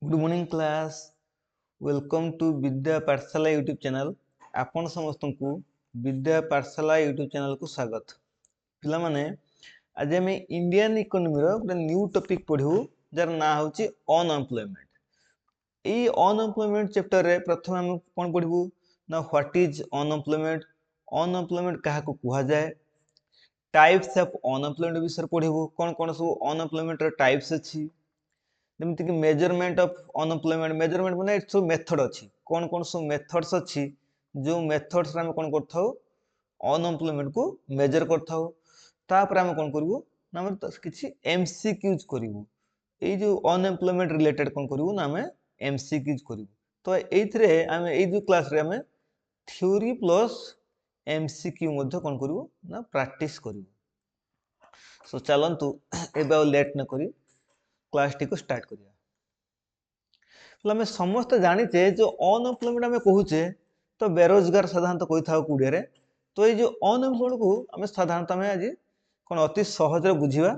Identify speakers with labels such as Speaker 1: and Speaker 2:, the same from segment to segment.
Speaker 1: Good morning class. Welcome to Vidya Pathshala YouTube channel. आपण समस्त को विद्या पाठशाला यूट्यूब चैनल को स्वागत। पिला माने आज आम इंडियन इकोनॉमी रो गोटे न्यू टॉपिक पढ़ू जार ना होची अनएम्प्लॉयमेंट। এই अनएम्प्लॉयमेंट चैप्टर रे प्रथम हम कोन पढ़ू ना व्हाट इज अनएम्प्लॉयमेंट, अनएम्प्लॉयमेंट काहा को कहा जाए, टाइप्स ऑफ अनएम्प्लॉयमेंट विषय पढ़ू कोन कोन सब अनएम्प्लॉयमेंट रो टाइप्स अछि, ଯେମିତି କି ମେଜରମେଣ୍ଟ ଅଫ ଅନଏମ୍ପ୍ଲୟମେଣ୍ଟ। ମେଜରମେଣ୍ଟ ମାନେ ଏଠି ସବୁ ମେଥଡ ଅଛି, କଣ କଣ ସବୁ ମେଥଡସ୍ ଅଛି ଯୋଉ ମେଥଡସ୍ ଆମେ କଣ କରିଥାଉ ଅନଏମ୍ପ୍ଲୟମେଣ୍ଟ କୁ ମେଜର କରିଥାଉ। ତାପରେ ଆମେ କଣ କରିବୁ ନା ଆମେ କିଛି ଏମସିକ୍ୟୁଜ କରିବୁ। ଏଇ ଯୋଉ ଅନଏମ୍ପ୍ଲୟମେଣ୍ଟ ରିଲେଟେड କଣ କରିବୁ ନା ଆମେ ଏମସିକ୍ୟୁଜ କରିବୁ। ତ ଏଇଥିରେ ଆମେ ଏଇ ଯୋଉ କ୍ଲାସରେ ଆମେ থিওরি ପ୍ଲସ୍ ଏମସିକ୍ୟୁ ମଧ୍ୟ କଣ କରିବୁ ନା ପ୍ରାକ୍ଟିସ କରିବୁ। ସो ଚାଲନ୍ତୁ ଏବେ ଆଉ ଲେଟ୍ ନ କରି क्लास टी को स्टार्ट करिया। आम समस्त जानीचे जो अनएम्प्लॉयमेंट आम कहूचे तो बेरोजगार साधारणतः कही था कूड़े रे। तो ये जो अनएम्प्लॉयमेंट को आम साधारणतः आम आज कौन अति सहज बुझा।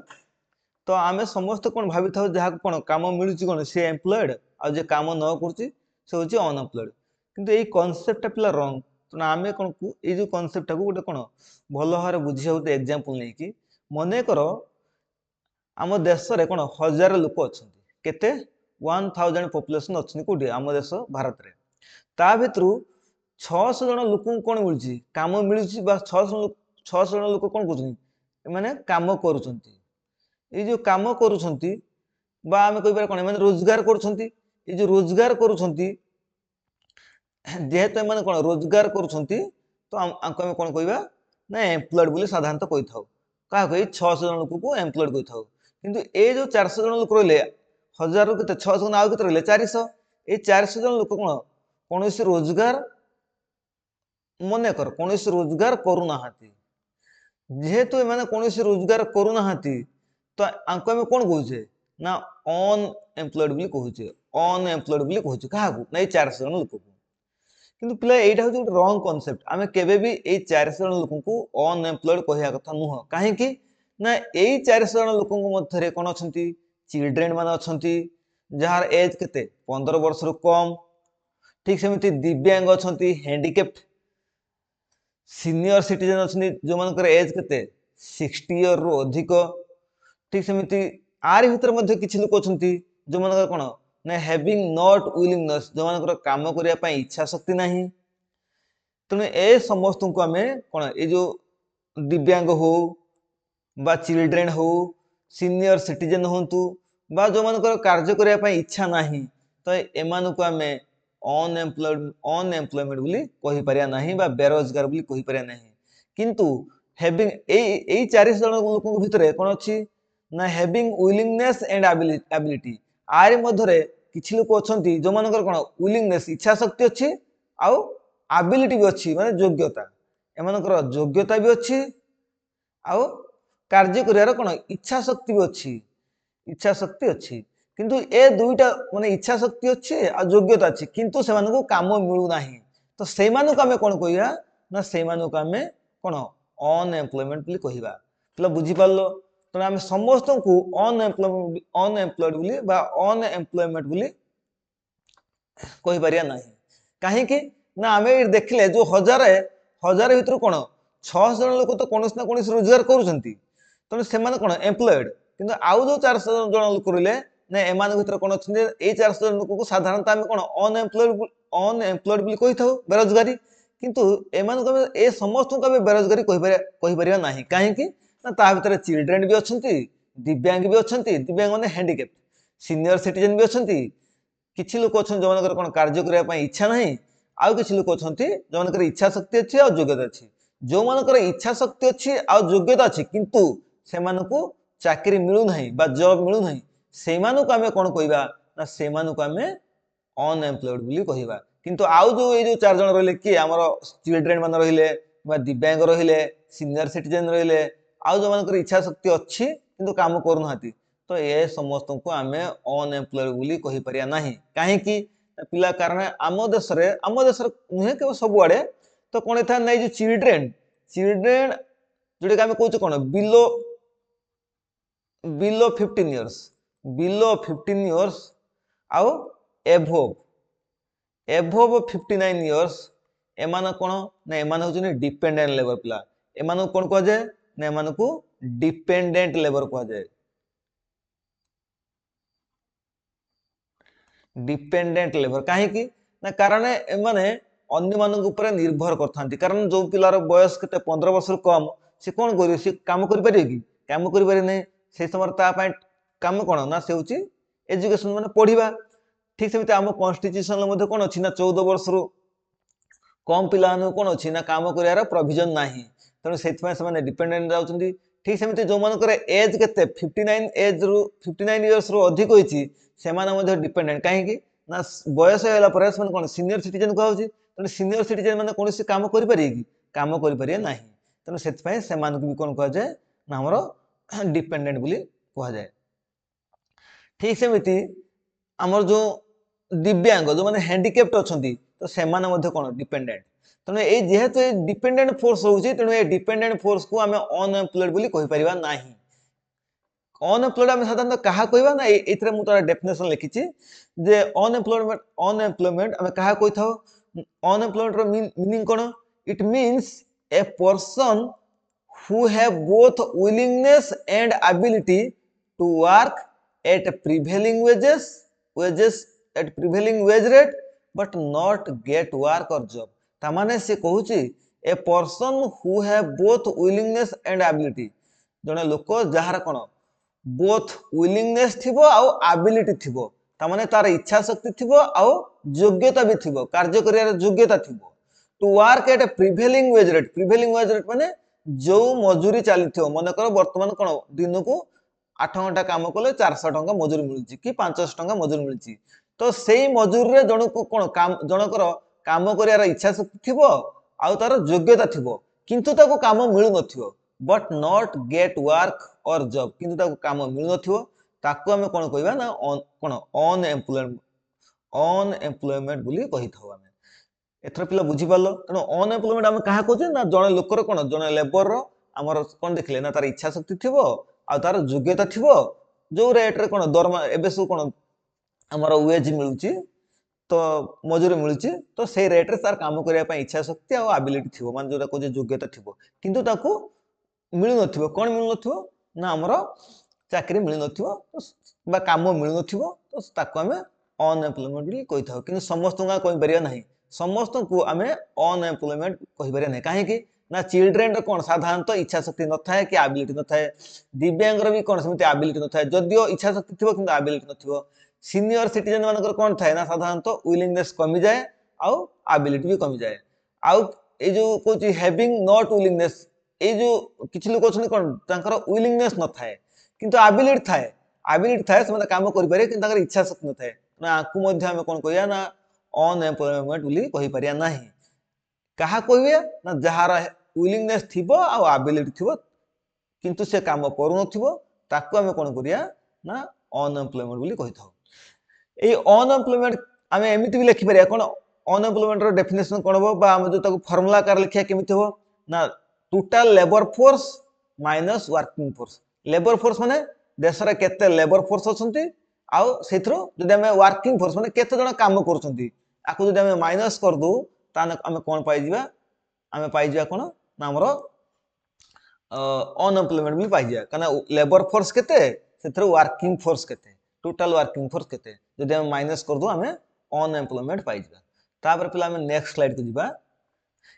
Speaker 1: तो आम समस्त कौन भावी था जहाँ कौन काम मिलूँ कौन सी एम्प्लॉयड आज काम न कर हूँ अनएम्प्लॉयड, किंतु ये कनसेप्टा पिला रंग। तो आम कौन को ये जो कनसेप्टा को गोटे कौन भल भाव बुझा गोटे एग्जांपल नहीं कि मन कर आम देश रे कौन 1000 लोक अच्छा केते 1000 पॉपुलेशन अच्छा कौटे आम देश भारत रे। ता भितर 600 जन लोक कौन मिलूँ काम मिलूँ 600 जन लोक कौन कर माने काम करुछंती। ये जो काम करुछंती बा आमे कहिबार कोन माने रोजगार करुछंती। ये जो रोजगार करुछंती जेहेतु माने कोन रोजगार करुछंती तो आंको आमे कोन कहिबा ना एम्प्लॉयड बोली साधारणतः कहि थाउ। का कहि 600 जन लोक को एम्प्लॉयड कहि थाउ। किंतु ए जो 400 जन लोक रहले 1000 रु केते 600 आउ केते रहले 400। ए 400 जन लोक कोन कोनोसी रोजगार मने कर कोनोसी रोजगार करू नाहांती। जेहेतु एमाने कोनोसी रोजगार करू नाहांती तो आंको आमे कोन कहूचे ना अनएम्प्लॉयड बोली कहूचे। अनएम्प्लॉयड बोली कहूचे काहाकू ना ए 400 जन लोक को। किंतु पिला एटा होची गोटे रॉन्ग कांसेप्ट। आमे केबे भी ए 400 जन लोक को अनएम्प्लॉयड कहिया कथा नुह। काहे कि ना ए 400 जन लोक मध्य रे कोन अछंती चिल्ड्रेन माने अछंती जहार एज केते 15 वर्ष रु कम। ठीक सेमिति दिव्यांग अछंती, हैंडिकैप्ड, सीनियर सिटीजन अछंती जो मानकर एज केते 60 इयर रु अधिक। ठीक सेमिति आरि भितर मध्ये किछि लोक अछंती जो मानकर कोन ना हैविंग नॉट विलिंगनेस जो मानकर काम करिया पई इच्छा शक्ति नाही। तने ए समस्त को आमे कोन ए जो दिव्यांग हो बा चिल्ड्रेन हो सीनियर सिटीजन होंतु बा जो मानकर कार्य करिया पई इच्छा नाही तो एमान को आमे अनएम्प्लॉयमेंट बोली कहि परिया नाही बा बेरोजगार बोली कहि परिया नाही। किंतु हैविंग ए 400 जन लोक भितरे कोन अछि ना हैविंग विलिंगनेस एंड एबिलिटी। आरि मध्यरे किछि लोक अछंती जो मानकर कोन विलिंगनेस इच्छा शक्ति अछि आउ एबिलिटी भी अछि माने योग्यता। एमानकर योग्यता भी अछि आउ कार्य करियार कोन इच्छा शक्ति भी अछि। इच्छा शक्ति अछि किंतु ए दुईटा माने इच्छा शक्ति अछि आ योग्यता अछि किंतु से मानको काम मिलु नाही। तो से मानको हमें कोन कहिया ना से मानको हमें कोन अनएम्प्लॉयमेंट बोली कहिबा। तला बुझी पारलो। तो हम समस्त को अनएम्प्लॉयड बोली बा अनएम्प्लॉयमेंट बोली कहि परिया नाही। काहे कि ना हमें देखले जो हजार भितर कोन 600 जन लोक तो कोनोस ना कोनोस रोजगार करूछंती तो से माने कोन एम्प्लॉयड। किंतु आउ जो 400 जन लोक रहले ना एमान भितर कोन अछि ए 400 जन लोक को साधारणतः हम कोन अनएम्प्लॉयड बोली कहि थाउ बेरोजगारी। किंतु एमान को ए समस्त को हम बेरोजगारी कहि परिया नाही। काहे कि ना ता भितर चिल्ड्रेन भी अछंती, दिव्यांग भी अछंती, दिव्यांग माने हैंडिकैप्ड, सीनियर सिटीजन भी अछंती, किछि लोक अछन जो मानकर कोन कार्य करिया पई इच्छा नाही आउ किछि लोक अछंती जो मानकर इच्छा शक्ति अछि आ योग्यता अछि। जो मानकर इच्छा शक्ति अछि आ योग्यता अछि किंतु से मानको चाकरी मिलु नाही बा जॉब मिलु नाही से मानको हमें कोन कहिबा ना से मानको हमें अनएम्प्लॉयड बोली कहिबा। किंतु आउ जो ए जो चार जन रहले कि हमर चिल्ड्रेन मान रहिले बा दिव्यांग रहिले सीनियर सिटीजन रहिले आउ जो मानकर इच्छा शक्ति अछि किंतु काम करू नाहाती तो ए समस्त को हमें अनएम्प्लॉयड बोली कहि परिया नाही। काहे कि पिला कारण आम देश रे नुहे के सब आड़े तो कोन था नै जो चिल्ड्रेन जोडे हमें कहउछ कोन बिलो 15 इयर्स आउ एभोव एभोव 59 इयर्स एमान कोन ना एमान होचनी डिपेंडेंट लेबर पिला एमान कोन कह जाय ना एमान को डिपेंडेंट लेबर कह जाय डिपेंडेंट लेबर काहे कि ना कारण एमाने अन्य मानक ऊपर निर्भर करथांती कारण जो पिलार बयस केते 15 वर्ष कम से कोन करियो से काम करि परियो कि काम करि पारे नै से समय ता पय काम कोन ना से होची एजुकेशन माने पढिबा ठीक सेमिति आम कॉन्स्टिट्यूशन मध्ये कोन अछि ना 14 वर्ष रु कम पिला कोन अछि ना काम करियार प्रोविजन नाही तेणु सेथि से डिपेंडेंट जाउछंती ठीक सेमिति जो मानकर एज केते 59 एज रु 59 इयर्स रु अधिक होईची सेमाने मध्ये डिपेंडेंट काहे कि ना बयस होला पर से कोन सीनियर सिटीजन को होची तेणु सीनियर सिटीजन माने कोनोसी काम करि पारे कि काम करि पारे नाही तेणु सेथि से मानक भी कोन कह जाय ना हमरो डिपेंडेंट बोली कह जाय ठीक सेमिति हमर जो दिव्यांग जो माने हैंडिकैप्ड अछंती तो सेमाने मध्ये कोन डिपेंडेंट तेणु ए जेहेतु ए डिपेंडेंट फोर्स होउची तेणु ए डिपेंडेंट फोर्स को आमे अनएम्प्लॉयड बोली कहि परिबा नाही अनएम्प्लॉयड आमे साधारणतः कहा कहबा ना एथरे मु तार डेफिनेशन लिखिची जे अनएम्प्लॉयमेंट आमे कहा कहि थाओ अनएम्प्लॉयमेंट रो मीनिंग कोन it means a person who have both willingness and ability to work at prevailing wage rate but not get work or job तामाने से कहूची a person who have both willingness and ability जने लोक जहार कोन both willingness थिबो आउ ability थिबो तामाने तार इच्छा शक्ति थिबो आउ योग्यता भी थिबो कार्य करियार योग्यता थिबो to work at prevailing wage rate माने जो मजूरी चली मन कर बर्तमान कौन दिन को 8 घंटा काम कले 400 टंका मजूरी मिलुची कि 500 टंका मजूरी मिलुची तो सेही मजूरी रे जण को कोन काम जनकर काम करियार इच्छा शक्ति थिबो आउ तार योग्यता थिबो किंतु ताको काम मिलु नथिबो बट नॉट गेट वर्क और जॉब किंतु ताको काम मिलु नथिबो ताको हमें कोन कहबा ना कोन अनएम्प्लॉयमेंट बोली कहि थाउ हमें एथर पिला बुझी पालो तेणु अनएम्प्लॉयमेंट आम क्या कहे ना जड़े लोकर कौन जड़े लेबर आमर कौन देखले ना तार इच्छा शक्ति थी आ तार योग्यता थी जो रेट रे कौन दरमा एबे सब कौन आमर वेज मिलूची तो मजूरी मिलूची तो से रेट रे तार काम करने इच्छा शक्ति आ एबिलिटी थी मान जो कहे योग्यता थी किंतु ताकू मिलु नथिबो कौन मिलु नथिबो ना आमर चाकरी मिलु नथिबो बा काम मिलु नथिबो तो ताकू हमें अनएम्प्लॉयमेंट बोली कहि थाउ किंतु समस्त का कहि परिया नाही समस्त को आमे अनएम्प्लॉयमेंट कहि परिया नाही काहे कि ना चिल्ड्रेन रे कोन साधारणतः इच्छा शक्ति न थाए कि एबिलिटी न थाए दिव्यांग रे भी कोन समिति एबिलिटी न थाए जदियो इच्छा शक्ति थिबो किंतु एबिलिटी न थिबो सीनियर सिटीजन मानकर कोन थाए ना साधारणतः विलिंगनेस कमी जाए आउ एबिलिटी भी कमी जाए आउ ए जो कोची हैविंग नॉट विलिंगनेस ए जो किछि लोक अछन कोन तांकर विलिंगनेस न थाए किंतु एबिलिटी थाए से काम करि पारे किंतु तांकर इच्छा शक्ति न थाए ना आकु मध्य हम कोन कहिया ना अनएम्प्लॉयमेंट बोली कहि परिया नाही कहा कहिए ना जहार विलिंगनेस थिबो आ एबिलिटी थिबो किंतु से काम करू नथिबो ताकू हम कोन करिया ना अनएम्प्लॉयमेंट बोली कहि थाउ ए अनएम्प्लॉयमेंट हम एमिति भी लिखि परिया कोन अनएम्प्लॉयमेंट रो डेफिनेशन कोन हो बा हम जो ताकू फार्मूला कर लिखिया केमिति हो ना total labour force minus working force labour force माने देश रे केते लेबर फोर्स अछंती आउ सेथरो जदि हम वर्किंग फोर्स माने केते जण काम करछंती आकु जदि हम माइनस कर दो ताने हम कोन पाइ जिबा हम पाइ जिबा कोन ना हमरो अनएम्प्लॉयमेंट भी पाइ जिया कना लेबर फोर्स केते सेथरो वर्किंग फोर्स केते टोटल वर्किंग फोर्स केते जदि हम माइनस कर दो हम अनएम्प्लॉयमेंट पाइ जिबा तापर पिला हम नेक्स्ट स्लाइड को जिबा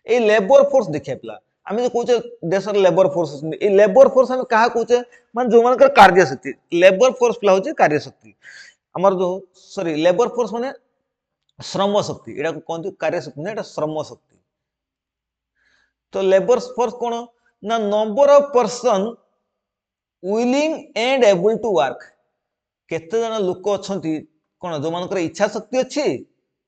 Speaker 1: ए लेबर फोर्स देखिया पिला हम जो कहूचे देश लेबर फोर्स ए लेबर फोर्स हम कहा कहूचे मान जो मानकर कार्य शक्ति लेबर फोर्स पिला होचे कार्य शक्ति हमर जो सॉरी लेबर फोर्स माने श्रम शक्ति एटा को कहंती कार्य शक्ति ना एटा श्रम शक्ति तो लेबर फोर्स कोन ना number of person willing and able to work केते जन लोक अछंती कोन जो मानकर इच्छा शक्ति अछि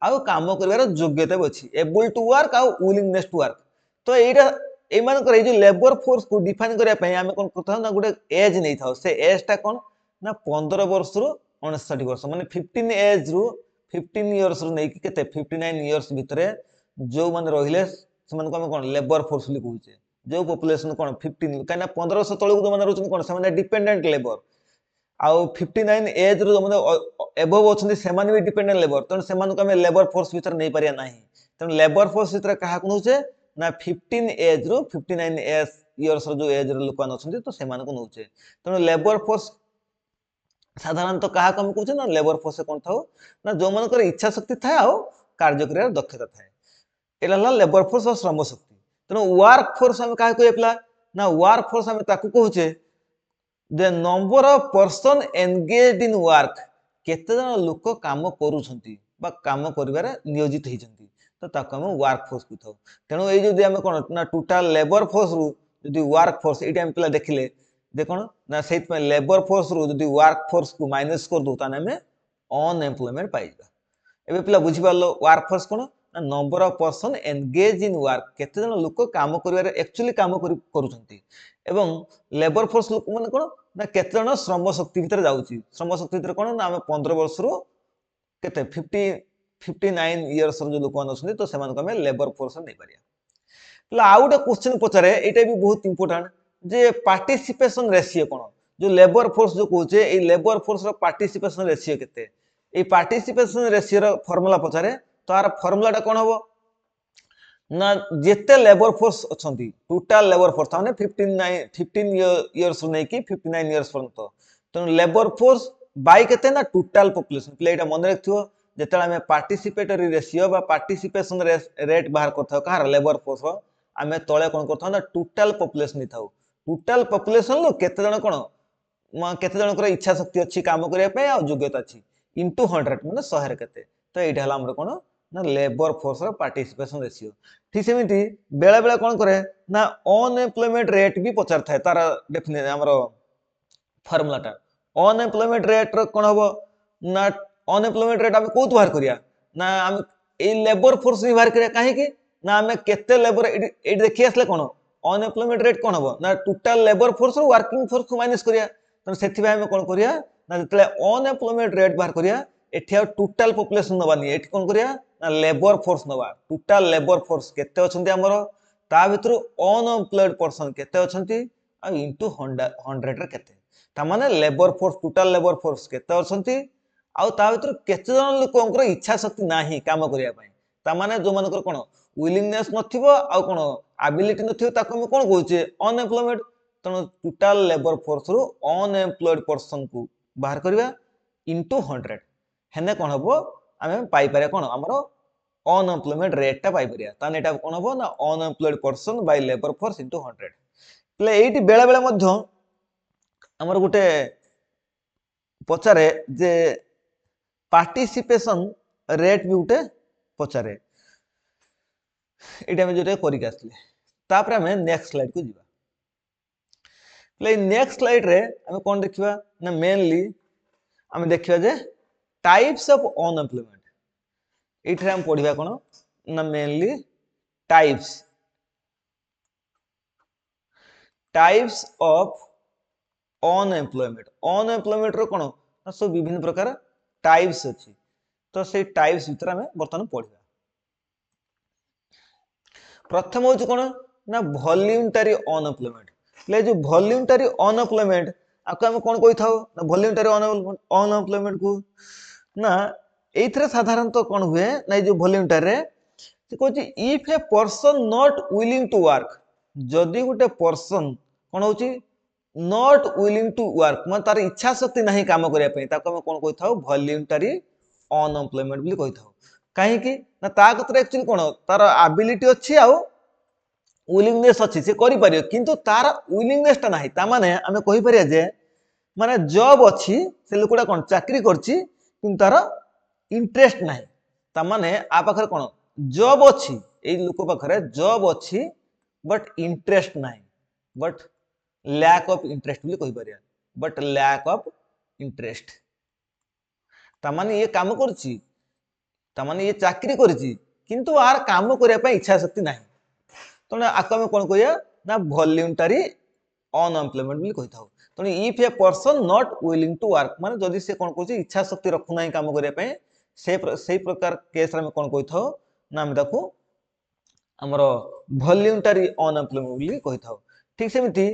Speaker 1: आ काम करिवार योग्यता भी अछि एबल टू वर्क आ विलिंगनेस टू वर्क तो एटा ए मानकर ए जो लेबर फोर्स को डिफाइन करिया पय हम कोन करथाउ ना गुटे एज नै थाउ से एज टा कोन ना 15 वर्ष रु 59 वर्ष माने 15 एज रु 15 इयर्स रु नै कि केते 59 इयर्स भितरे जो माने रहिले समान को हम कोन लेबर फोर्स li कहूचे जो पॉपुलेशन कोन 15 काना 15 वर्ष तळु जो माने रहउछन कोन से माने डिपेंडेंट लेबर आउ 59 एज रो जो एबव अछंती सेमान भी डिपेंडेंट लेबर तण सेमान को हम लेबर फोर्स भीतर नहीं परिया नाही तण लेबर फोर्स भीतर कहा नउचे ना 15 एज रो 59 इयर्स रो जो एज रो लोक अछंती तो सेमान को नउचे तण लेबर फोर्स साधारणतः कहा हम कहूचे ना लेबर फोर्स कोन थाओ ना जो मन कर इच्छा शक्ति थाए आ कार्य करिया दक्षता थाए एला ला लेबर फोर्स और श्रम शक्ति तण वर्क फोर्स हम कहा कहला ना वर्क फोर्स हम ताकू कहूचे the number of person engaged in work केते जन लोक काम करूछंती बा काम करिवारे नियोजित हेछंती तो ताकू हम वर्क फोर्स कहथाउ तेणु ए जदि हम कोन ना टोटल लेबर फोर्स रु जदि वर्क फोर्स एटा हम पिला देखिले जे कोन ना सेत में लेबर फोर्स रु जदि वर्क फोर्स को माइनस कर दो ताने हमें अनएम्प्लॉयमेंट पाइबा एबे पिला बुझि पालो वर्क फोर्स कोन ना number of person engage in work केते जन लोक काम करिवारे एक्चुअली काम करूछंती एवं लेबर फोर्स लोक माने कोन ना केते जन श्रम शक्ति भीतर जाउची श्रम शक्ति भीतर कोन ना हम 15 वर्ष रु केते 59 इयर्स रो जो लोक अछंती तो सेमान को हम लेबर फोर्स नै परिया पिला आउट क्वेश्चन पचारे एटा भी बहुत इंपोर्टेंट जे पार्टिसिपेशन रेशियो कोन जो लेबर फोर्स जो कहूचे ए लेबर फोर्स रो पार्टिसिपेशन रेशियो केते ए पार्टिसिपेशन रेशियो रो फार्मूला पचारे तो आर फार्मूलाटा कोन हबो ना जेते लेबर फोर्स अछंती टोटल लेबर फोर्स थाने 15 इयर्स नै कि 59 इयर्स पर्यंत तो लेबर फोर्स बाय केते ना टोटल पॉपुलेशन प्ले एटा मन रखथियो जेतला हमें पार्टिसिपेटरी रेशियो बा पार्टिसिपेशन रेट बाहर करथाव कहार लेबर फोर्स हमें तळे कोन करथाव ना टोटल पॉपुलेशन निथाव टोटल पॉपुलेशन लो केते जण कोन केते जण कर इच्छा शक्ति अछि काम करिया पे आ योग्यता अछि इनटू 100 माने 100 रे केते तो एटा हला हमर कोन ना लेबर फोर्स रो पार्टिसिपेशन रेशियो ठीक सेमिति बेला बेला कोन करे ना अनएम्प्लॉयमेंट रेट भी पचार थाए तार डेफिनेट हमरो फार्मूलाटा अनएम्प्लॉयमेंट रेट रो कोन हबो ना अनएम्प्लॉयमेंट रेट हम कोत बाहर करिया ना हम ए लेबर फोर्स भी बाहर करिया काहे कि ना हम केते लेबर ए देखि आसले कोन अनएम्प्लॉयमेंट रेट कोन हबो ना टोटल लेबर फोर्स रो वर्किंग फोर्स को माइनस करिया तो सेथि भाई हम कोन करिया ना जतले अनएम्प्लॉयमेंट रेट बाहर करिया एठी आ टोटल पॉपुलेशन नबानी एठी कोन करिया ना लेबर फोर्स नबा टोटल लेबर फोर्स केते अछंती हमरो ता भितरु अनएम्प्लॉयड पर्सन केते अछंती आ इनटू 100 रे केते ता माने labour force total labour force केते अछंती आ ता भितरु केते जन लोकंकर इच्छा शक्ति नाही काम करिया पई ता माने जो मानकर कोन विलिंगनेस नथिबो आ कोन एबिलिटी नथिबो ताको हम कोन कहूचे अनएम्प्लॉयमेंट तनो टोटल लेबर फोर्स रु अनएम्प्लॉयड पर्सन को बाहर करबा इनटू 100 हेने कोन हबो हमें पाई पारे कोन हमरो अनएम्प्लॉयमेंट रेट ता पाई परिया ताने एटा कोन हबो ना unemployed person by labour force into 100 प्ले एटी बेला बेला मध्य हमर गुटे पचारे जे पार्टिसिपेशन रेट भी गुटे पचारे एटा हम जोटे करिक आसले तापर हम नेक्स्ट स्लाइड को जिबा प्ले नेक्स्ट स्लाइड रे हम कोन देखिबा ना मेनली हम देखिबा जे टाइप्स ऑफ अनएम्प्लॉयमेंट एठरे हम पढिबा कोन ना मेनली टाइप्स ऑफ अनएम्प्लॉयमेंट रो कोन ना सब विभिन्न प्रकार टाइप्स अछि तो से टाइप्स भीतर हम वर्तमान पढिबा प्रथम होछ कोन ना वॉल्यूंटरी अनएम्प्लॉयमेंट ले जो वॉल्यूंटरी अनएम्प्लॉयमेंट आको हम कोन कहि थाओ ना वॉल्यूंटरी अनएम्प्लॉयमेंट को ना एथरे साधारणतः कोन हुए ना जो वॉल्यूंटरी रे से कहछि if a person not willing to work जदि गुटे पर्सन कोन होछि नॉट विलिंग टू वर्क मतलब तार इच्छा शक्ति नहीं काम करिया पे ताको हम कोन कहि थाओ वॉल्यूंटरी अनएम्प्लॉयमेंट बोली कहि थाओ काहे कि ना ता कतरे एक्चुअली कोन तार एबिलिटी अछि आ विलिंगनेस अछि से करि परियो किंतु तार विलिंगनेस ता नाही ता माने हमें कहि परिया जे माने जॉब अछि से लोकटा कोन चाकरी करछि किंतु तार इंटरेस्ट नाही ता माने आ पाखर कोन जॉब अछि ए लोक पाखरे जॉब अछि बट इंटरेस्ट नाही बट लैक ऑफ इंटरेस्ट बोली कहि परिया बट लैक ऑफ इंटरेस्ट ता माने ये काम करछि ता माने ये चाकरी करछि किंतु आर काम करिया पे इच्छा शक्ति नाही तो आको हम कोन कहिया ना वॉल्यूंटरी अनएम्प्लॉयमेंट बोली कहि थाओ तो if a person not willing to work माने जदि से कोन कहछि इच्छा शक्ति रखु नाही काम करिया पे से प्रकार केस रे हम कोन कहि थाओ ना हम ताकू हमरो वॉल्यूंटरी अनएम्प्लॉयमेंट बोली कहि थाओ ठीक सेमिति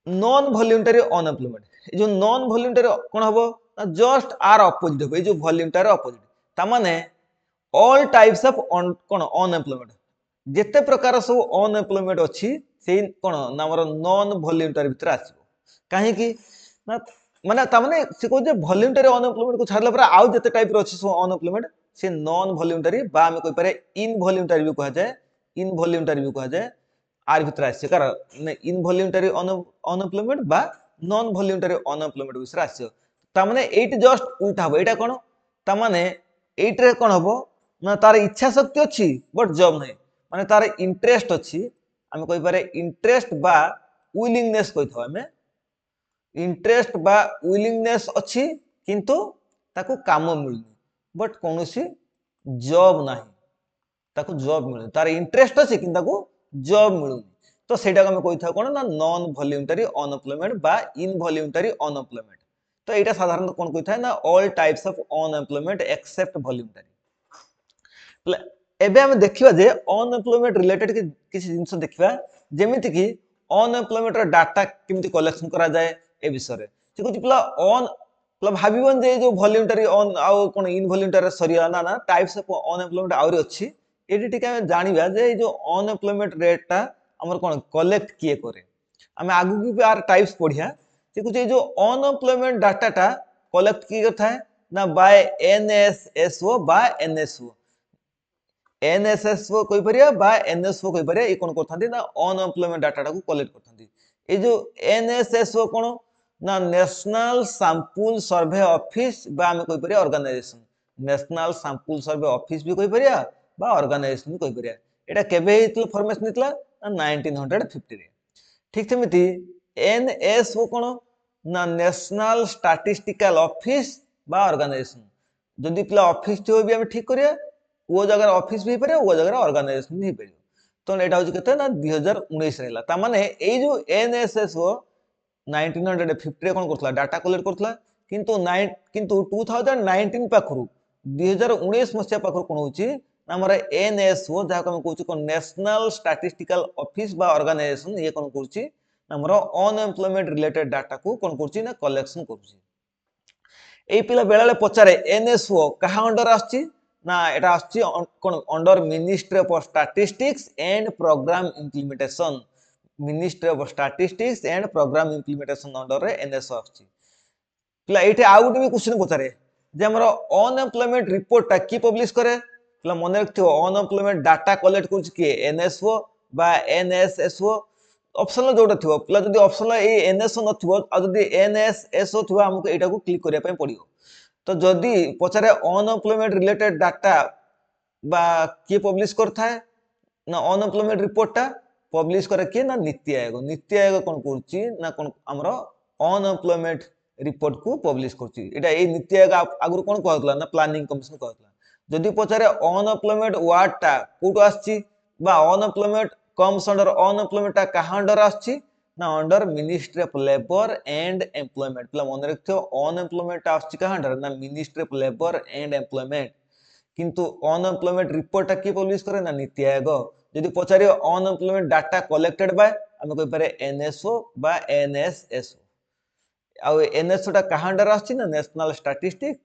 Speaker 1: नॉन वॉल्यूंटरी अनएम्प्लॉयमेंट এই যে নন ভলিউন্টারি কোন হবো না জস্ট আর অপোজিট হবে এই যে ভলিউন্টারি অপোজিট তা মানে অল টাইপস অফ কোন অনএমপ্লয়মেন্ট যেতে প্রকার সব অনএমপ্লয়মেন্ট ଅଛି সেই কোন না আমার নন ভলিউন্টারি ভিতরে আসিব কাহিকি না মানে তা মানে সে কই যে ভলিউন্টারি অনএমপ্লয়মেন্ট কো ছাড়লা পরে আউ যেতে টাইপ র ଅଛି সব অনএমপ্লয়মেন্ট সে নন ভলিউন্টারি বা আমি কই পারে ইনভলিউন্টারি भी কহা যায় ইনভলিউন্টারি भी কহা যায় আর ভিতরে আসছে কারণ ইনভলিউন্টারি অনএমপ্লয়মেন্ট বা নন ভলিউন্টারি অনএমপ্লয়মেন্ট ভিতরে আসছে তার মানে এইটা জাস্ট উল্টা হবে এটা কোন তার মানে এইটারে কোন হবো না তার ইচ্ছা শক্তি ଅଛି বট জব নাই মানে তার ইন্টারেস্ট ଅଛି আমি কই পারে ইন্টারেস্ট বা উইলিংনেস কইথাও আমি ইন্টারেস্ট বা উইলিংনেস ଅଛି কিন্তু তাକୁ কাম মিলୁନି বট কোনসি জব ନାହିଁ তাକୁ জব মিলୁନି তার ইন্টারেস্ট ଅଛି কিন্তু তাକୁ জব মিলୁନି তো সেটাকে আমি কইথাও কোন না নন ভলিউন্টারি অনএমপ্লয়মেন্ট বা ইনভলিউন্টারি অনএমপ্লয়মেন্ট তো এটা সাধারণত কোন কইথায় না all types of unemployment except ভলিউন্টারি ଏବେ ଆମେ ଦେଖିବା ଯେ ଅନଏମ୍ପ୍ଲୟମେଣ୍ଟ ରିଲେଟେଡ କିଛି ଜିନିଷ ଦେଖିବା ଯେମିତି କି ଅନଏମ୍ପ୍ଲୟମେଣ୍ଟ ର ଡାଟା କେମିତି କଲେକ୍ସନ କରାଯାଏ ଏ ବିଷୟରେ ସେ କହୁଛି ପିଲା ପିଲା ଭାବିବନି ଯେ ଯୋଉ ଭଲ୍ୟୁଣ୍ଟାରୀ ଅନ୍ ଆଉ କଣ ଇନଭଲ୍ୟୁଣ୍ଟାରୀ ସରିଗଲା ନା ନା ଟାଇପ୍ସ ଅଫ ଅନଏମ୍ପ୍ଲୟମେଣ୍ଟ ଆହୁରି ଅଛି ଏଠି ଟିକେ ଆମେ ଜାଣିବା ଯେ ଏଇ ଯୋଉ ଅନଏମ୍ପ୍ଲୟମେଣ୍ଟ ରେଟ୍ ଟା ଆମର କଣ କଲେକ୍ଟ କିଏ କରେ ଆମେ ଆଗକୁ ବି ଆର ଟାଇପ୍ସ ପଢିବା ସେ କହୁଛି ଏଇ ଯୋଉ ଅନଏମ୍ପ୍ଲୟମେଣ୍ଟ ଡାଟାଟା କଲେକ୍ଟ କିଏ କରିଥାଏ ନା ବାय ଏନଏସଏସଓ বা এনএসও एनएसएसओ কই পারিয়া বা এনএসও কই পারিয়া এই কোন করথাନ୍ତି না অনএমপ্লয়মেন্ট ডাটাটাକୁ কলেক্ট করথাନ୍ତି এই যে এনএসএসও কোন না ন্যাশনাল স্যাম্পল সর্ভে অফিস বা আমি কই পারিয়া organisation national sample survey office भी কই পারিয়া বা অর্গানাইজেশন भी কই পারিয়া এটা কেবে হেইতলা ফরমেশন হেইতলা 1950 রে ঠিক সেমিতি এনএসও কোন না ন্যাশনাল স্ট্যাটিস্টিক্যাল অফিস বা অর্গানাইজেশন যদি পিলা অফিস টিও भी আমি ঠিক করিয়া वो जगह ऑफिस भी पारे वो जगह ऑर्गेनाइजेशन भी पारे तो एटा होची केते ना 2019 रहला ता माने ए जो एनएसएसओ 1950 रे कोन करथला डाटा कलेक्ट करथला किंतु 2019 पाखरु 2019 मसिया पाखरु कोन होची ना हमर एनएसओ जहा को हम कहूची कोन नेशनल स्टैटिस्टिकल ऑफिस बा ऑर्गेनाइजेशन ये कोन करची ना हमर अनएम्प्लॉयमेंट रिलेटेड डाटा को कोन करची ना कलेक्शन करची এই পিলা বেলালে পচারে এনএসও কাহা अंडर আসছি না এটা আসছে কোন under ministry of statistics and programme implementation ministry of statistics and programme implementation under रे एनएसओ আসছে পিলা এইটা আউ গুটি भी क्वेश्चन পচারে যে हमर अनएम्प्लॉयमेंट रिपोर्ट টা কি পাবলিশ করে পিলা মনে রাখथिओ अनएम्प्लॉयमेंट डाटा कलेक्ट করছে কি এনএসও বা এনএসএসও ऑप्शन जोटा थिबो पिला जदी ऑप्शन ए एनएसओ नथिबो आ जदी एनएसएसओ थिबो हमको एटा को क्लिक करिया पय पड़ियो तो जदी पचारे अनएम्प्लॉयमेंट रिलेटेड डाटा बा के पब्लिश करथाय ना अनएम्प्लॉयमेंट रिपोर्ट टा पब्लिश करे के ना नीति आयोग कोन करची ना कोन हमरो अनएम्प्लॉयमेंट रिपोर्ट को पब्लिश करची एटा ए नीति आयोग आगुर कोन कहतला ना प्लानिंग कमिशन कहतला जदी पचारे अनएम्प्लॉयमेंट वर्ड टा कोटो आछी बा अनएम्प्लॉयमेंट कम्स अंडर अनएम्प्लॉयमेंट टा कहा अंडर आछी ना under ministry of labour and employment पिला मन रखथियो अनएम्प्लॉयमेंट आछी कहा अंडर ना ministry of labour and employment किंतु अनएम्प्लॉयमेंट रिपोर्ट टा की पब्लिश करे ना नीति आयोग यदि पचारियो अनएम्प्लॉयमेंट डाटा कलेक्टेड बाय हम कहि पारे एनएसओ बा एनएसएसओ आ एनएसओ टा कहा अंडर आछी ना national statistics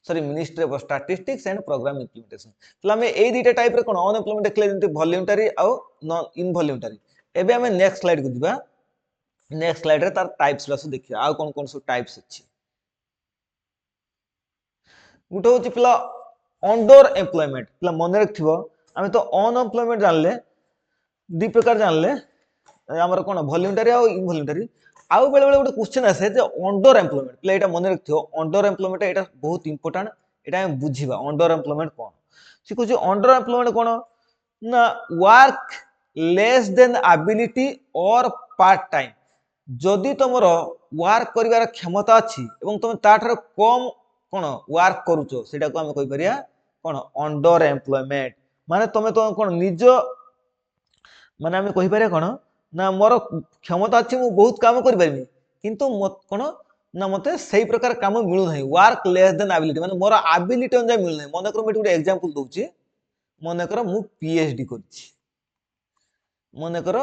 Speaker 1: sorry ministry of statistics and programme implementation तो हमें ए दुटा टाइप रे कोन अनएम्प्लॉयमेंट देखले जंती वॉल्यूंटरी आ नॉन इनवॉल्यूंटरी एबे हमें नेक्स्ट स्लाइड को दिबा नेक्स्ट स्लाइड रे तार टाइप्स लसो देखिया आ कोन कोन सो टाइप्स अछि गुटे होची पिला अंडर एम्प्लॉयमेंट पिला मन रखथिबो हमें तो अनएम्प्लॉयमेंट जानले दि प्रकार जानले हमर कोन वॉल्यूंटरी आ इनवॉल्यूंटरी आउ बेले बेले गोटे क्वेश्चन आसे जे अंडर एम्प्लॉयमेंट प्ले एटा मन रखथियो अंडर एम्प्लॉयमेंट एटा बहुत इंपोर्टेंट एटा हम बुझिबा अंडर एम्प्लॉयमेंट कोन से कहू अंडर एम्प्लॉयमेंट कोन ना वर्क लेस देन एबिलिटी और पार्ट टाइम जदि तुमरो वर्क करिवार क्षमता अछि एवं तुम ताठर कम कोन वर्क करूचो सेटा को हम कहि परिया कोन अंडर एम्प्लॉयमेंट माने तुम तो कोन निज माने हम कहि परिया कोन ना मोर क्षमता अछि मु बहुत काम करि परबी किंतु कोन ना मते सही प्रकार काम मिलु नाही वर्क लेस देन एबिलिटी माने मोर एबिलिटी अनुसार मिलु नाही मन कर मैं एक एग्जांपल दोछि मन कर मु पीएचडी करछि मन कर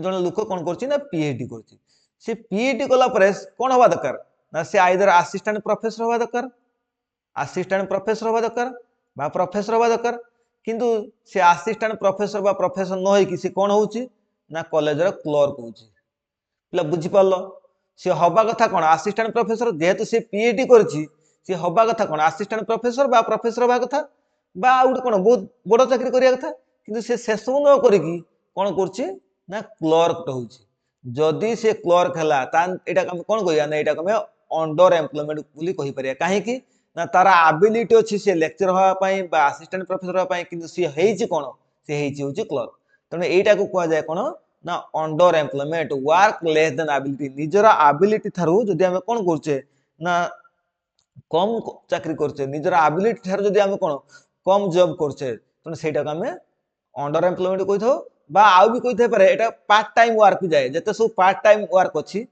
Speaker 1: जने लोक कोन करछि ना पीएचडी करछि से पीईटी कला परे कोन हवा दरकार ना से आइदर असिस्टेंट प्रोफेसर हवा दरकार असिस्टेंट प्रोफेसर हवा दरकार बा प्रोफेसर हवा दरकार किंतु से असिस्टेंट प्रोफेसर बा प्रोफेसर न होई कि से कोन होउची ना कॉलेज रो क्लर्क होउची पिला बुझी पालो से हवा कथा कोन असिस्टेंट प्रोफेसर जेहेतु से पीएचडी करछि से हवा कथा कोन असिस्टेंट प्रोफेसर बा प्रोफेसर हवा कथा बा आउट कोन बहुत बड़ चाकरी करिया कथा किंतु से सेसु न करिकि कोन करछि ना क्लर्क होउछि जदि से क्लर्क हला ता एटा हम कोन कहिया ना एटा हम अंडर एम्प्लॉयमेंट बोली कहि परिया काहे कि ना तारा एबिलिटी अछि से लेक्चर होवा पई बा असिस्टेंट प्रोफेसर होवा पई किंतु से हेइछि कोन से हेइछि होछि क्लर्क तने एटा को कहवा जाय कोन ना under employment work less than ability निजर एबिलिटी थारु जदि हम कोन करछे ना कम चाकरी करछे निजर एबिलिटी थारु जदि हम कोन कम जॉब करछे तने सेटा को हम अंडर एम्प्लॉयमेंट कहिथो बा आउ भी कहिथे पारे एटा पार्ट टाइम वर्क जाय जते सब पार्ट टाइम वर्क अछि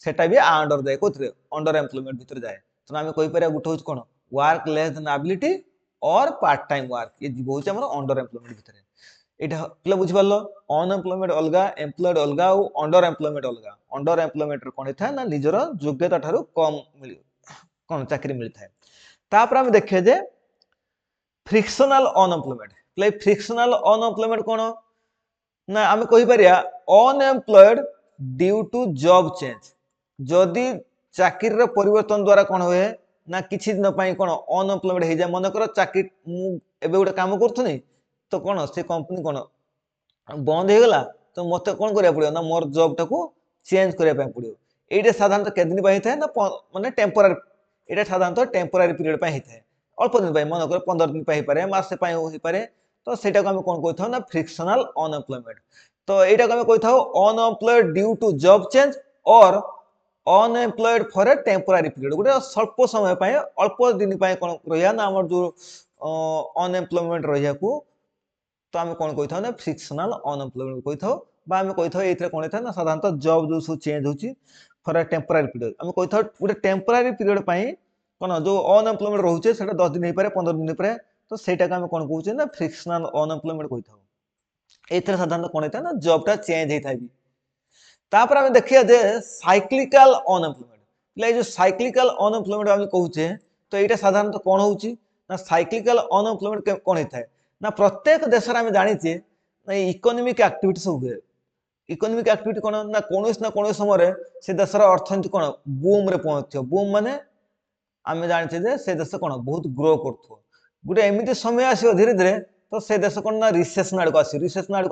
Speaker 1: सेटा भी अंडर जाय कोथरे अंडर एम्प्लॉयमेंट भीतर जाय तो हम कहि पारे गुठ होछ कोन वर्क लेस देन एबिलिटी और पार्ट टाइम वर्क ये होछ हमर अंडर एम्प्लॉयमेंट भीतर एटा पिला बुझि पारलो अनएम्प्लॉयमेंट अलगा एम्प्लॉयड अलगा और अंडर एम्प्लॉयमेंट अलगा अंडर एम्प्लॉयमेंट कोन था ना निजर योग्यता थारु कम मिल कोन चाकरी मिलथाय तापर हम देखे जे फ्रिक्शनल अनएम्प्लॉयमेंट प्ले फ्रिक्शनल अनएम्प्लॉयमेंट कोन ना हम कहि परिया unemployed due to job change जदि चाकरी रो परिवर्तन द्वारा कोन होए ना किछि दिन पई कोन अनएम्प्लॉयमेंट हे जाय मन कर चाकरी मु एबे गोटे काम करथुनी तो कोन से कंपनी कोन बंद हो गला तो मते कोन करिया पड़ियो ना मोर जॉब टाको चेंज करिया पय पड़ियो एटे साधारणतः के दिन पय थाए ना माने टेम्पररी एटा साधारणतः टेम्पररी पीरियड पय हिथाय अल्प दिन पय मन कर 15 दिन पय पारे मासे पय होई पारे तो सेटा को हम कोन कहथौ ना फ्रिक्शनल अनएम्प्लॉयमेंट तो एटा को हम कहथौ unemployed due to job change और unemployed for a temporary period गोटे स्वल्प समय पय अल्प दिन पय कोन रहिया ना हमर जो अनएम्प्लॉयमेंट रहिया को तो हम कोन कहिथौ ना फ्रिक्शनल अनएम्प्लॉयमेंट कहिथौ बा हम कहिथौ एथरे कोन था ना साधारणतः जॉब जो सु चेंज होची फॉर ए टेम्पररी पीरियड हम कहिथौ गोटे टेम्पररी पीरियड पई कोन जो अनएम्प्लॉयमेंट रहउचे सेटा 10 दिन हे पारे 15 दिन पारे तो सेटा का हम कोन कहउचे ना फ्रिक्शनल अनएम्प्लॉयमेंट कहिथौ एथरे साधारणतः कोन था ना जॉब टा चेंज हे थाबी तापर हम देखिया जे साइक्लिकल अनएम्प्लॉयमेंट ले जो साइक्लिकल अनएम्प्लॉयमेंट हम कहउचे तो एटा साधारणतः कोन होउची ना साइक्लिकल अनएम्प्लॉयमेंट कोन हे थाए ना प्रत्येक देश रे हम जानि छे ना इकोनॉमिक एक्टिविटी सब हुए इकोनॉमिक एक्टिविटी कोन ना कोन समय रे से देश रा अर्थनीति कोन बूम रे पहुंचो बूम माने हम जानि छे जे से देश कोन बहुत ग्रो करथो गुटे एमिति समय आसीओ धीरे धीरे तो से देश कोन ना रिसेशन आड़ को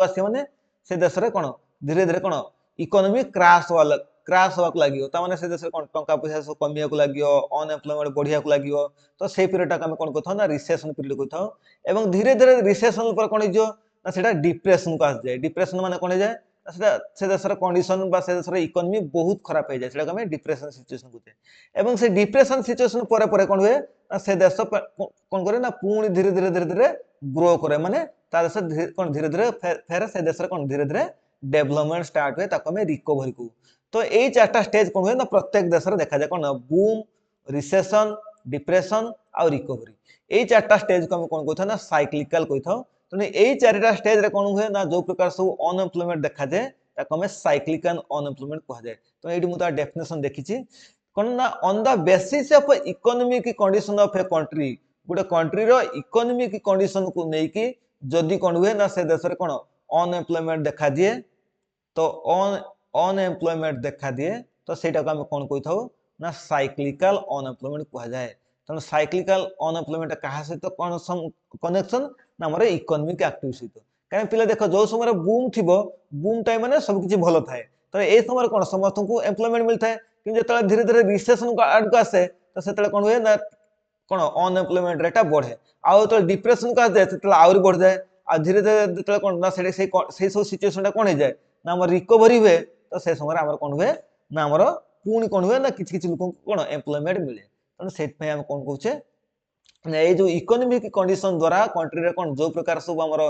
Speaker 1: आसी माने से देश रे कोन धीरे धीरे कोन इकोनॉमी क्रैश होक लागियो ता माने से देश रे कोन टंका पैसा सब कमिया को लागियो अनएम्प्लॉयमेंट बढ़िया को लागियो तो से पीरियड टा हम कोन कथौ ना रिसेशन पीरियड कथौ एवं धीरे धीरे रिसेशन पर कोन जो ना सेटा डिप्रेशन को आस जाय डिप्रेशन माने कोन जाय सेटा से देश रे कंडीशन बा से देश रे इकोनॉमी बहुत खराब हो जाय सेटा हम डिप्रेशन सिचुएशन कहते एवं से डिप्रेशन सिचुएशन परे परे कोन हुए ना से देश कोन करे ना पूर्ण धीरे धीरे ग्रो करे माने ता देश कोन धीरे धीरे फेर से देश रे कोन धीरे धीरे डेवलपमेंट स्टार्ट हुए ताको में रिकवरी को तो एई चारटा स्टेज कोन हुए ना प्रत्येक देश रे देखा जाय कोन बूम रिसेशन डिप्रेशन आ रिकवरी एई चारटा स्टेज को हम कोन कहथौ ना साइक्लिकल कहथौ तो एई चारटा स्टेज रे कोन हुए ना जो प्रकार सब अनएम्प्लॉयमेंट देखा जाय ताको में साइक्लिकल अनएम्प्लॉयमेंट कहा जाय तो एडी मु ता डेफिनेशन देखिछि कोन ना on the basis of economic condition of a country Gute country row economic condition को नै कि जदी कोन हुए ना से देश रे कोन अनएम्प्लॉयमेंट देखा दिए तो अनएम्प्लॉयमेंट देखा दिए तो सेटा को हम कोन कहथौ ना साइक्लिकल अनएम्प्लॉयमेंट कहा जाय तो साइक्लिकल अनएम्प्लॉयमेंट कहा से तो कोन कनेक्शन ना हमर इकोनॉमिक एक्टिविटी सहित कारण पिला देखो जो समय बूम थिबो बूम टाइम माने सब किछि भलो थाए तो ए समय कोन समस्त को एम्प्लॉयमेंट मिलथाय कि जेतला धीरे धीरे रिसेशन को आड को आसे तो सेतला कोन हुए ना कोन अनएम्प्लॉयमेंट रेट बढ़े आ तो डिप्रेशन को आसे सेतला आउरी बढ़ जाए आ धीरे धीरे जेतला कोन ना से सब सिचुएशन टा कोन हे जाए ना हमर रिकवरी हुए तो से समय हमर कोन हुए ना हमर पूर्ण कोन हुए ना किछि किछि लोक कोन एम्प्लॉयमेंट मिले तो सेट पे हम कोन कहूचे ए जो इकोनॉमिक कंडीशन द्वारा कंट्री रे कोन जो प्रकार सब हमर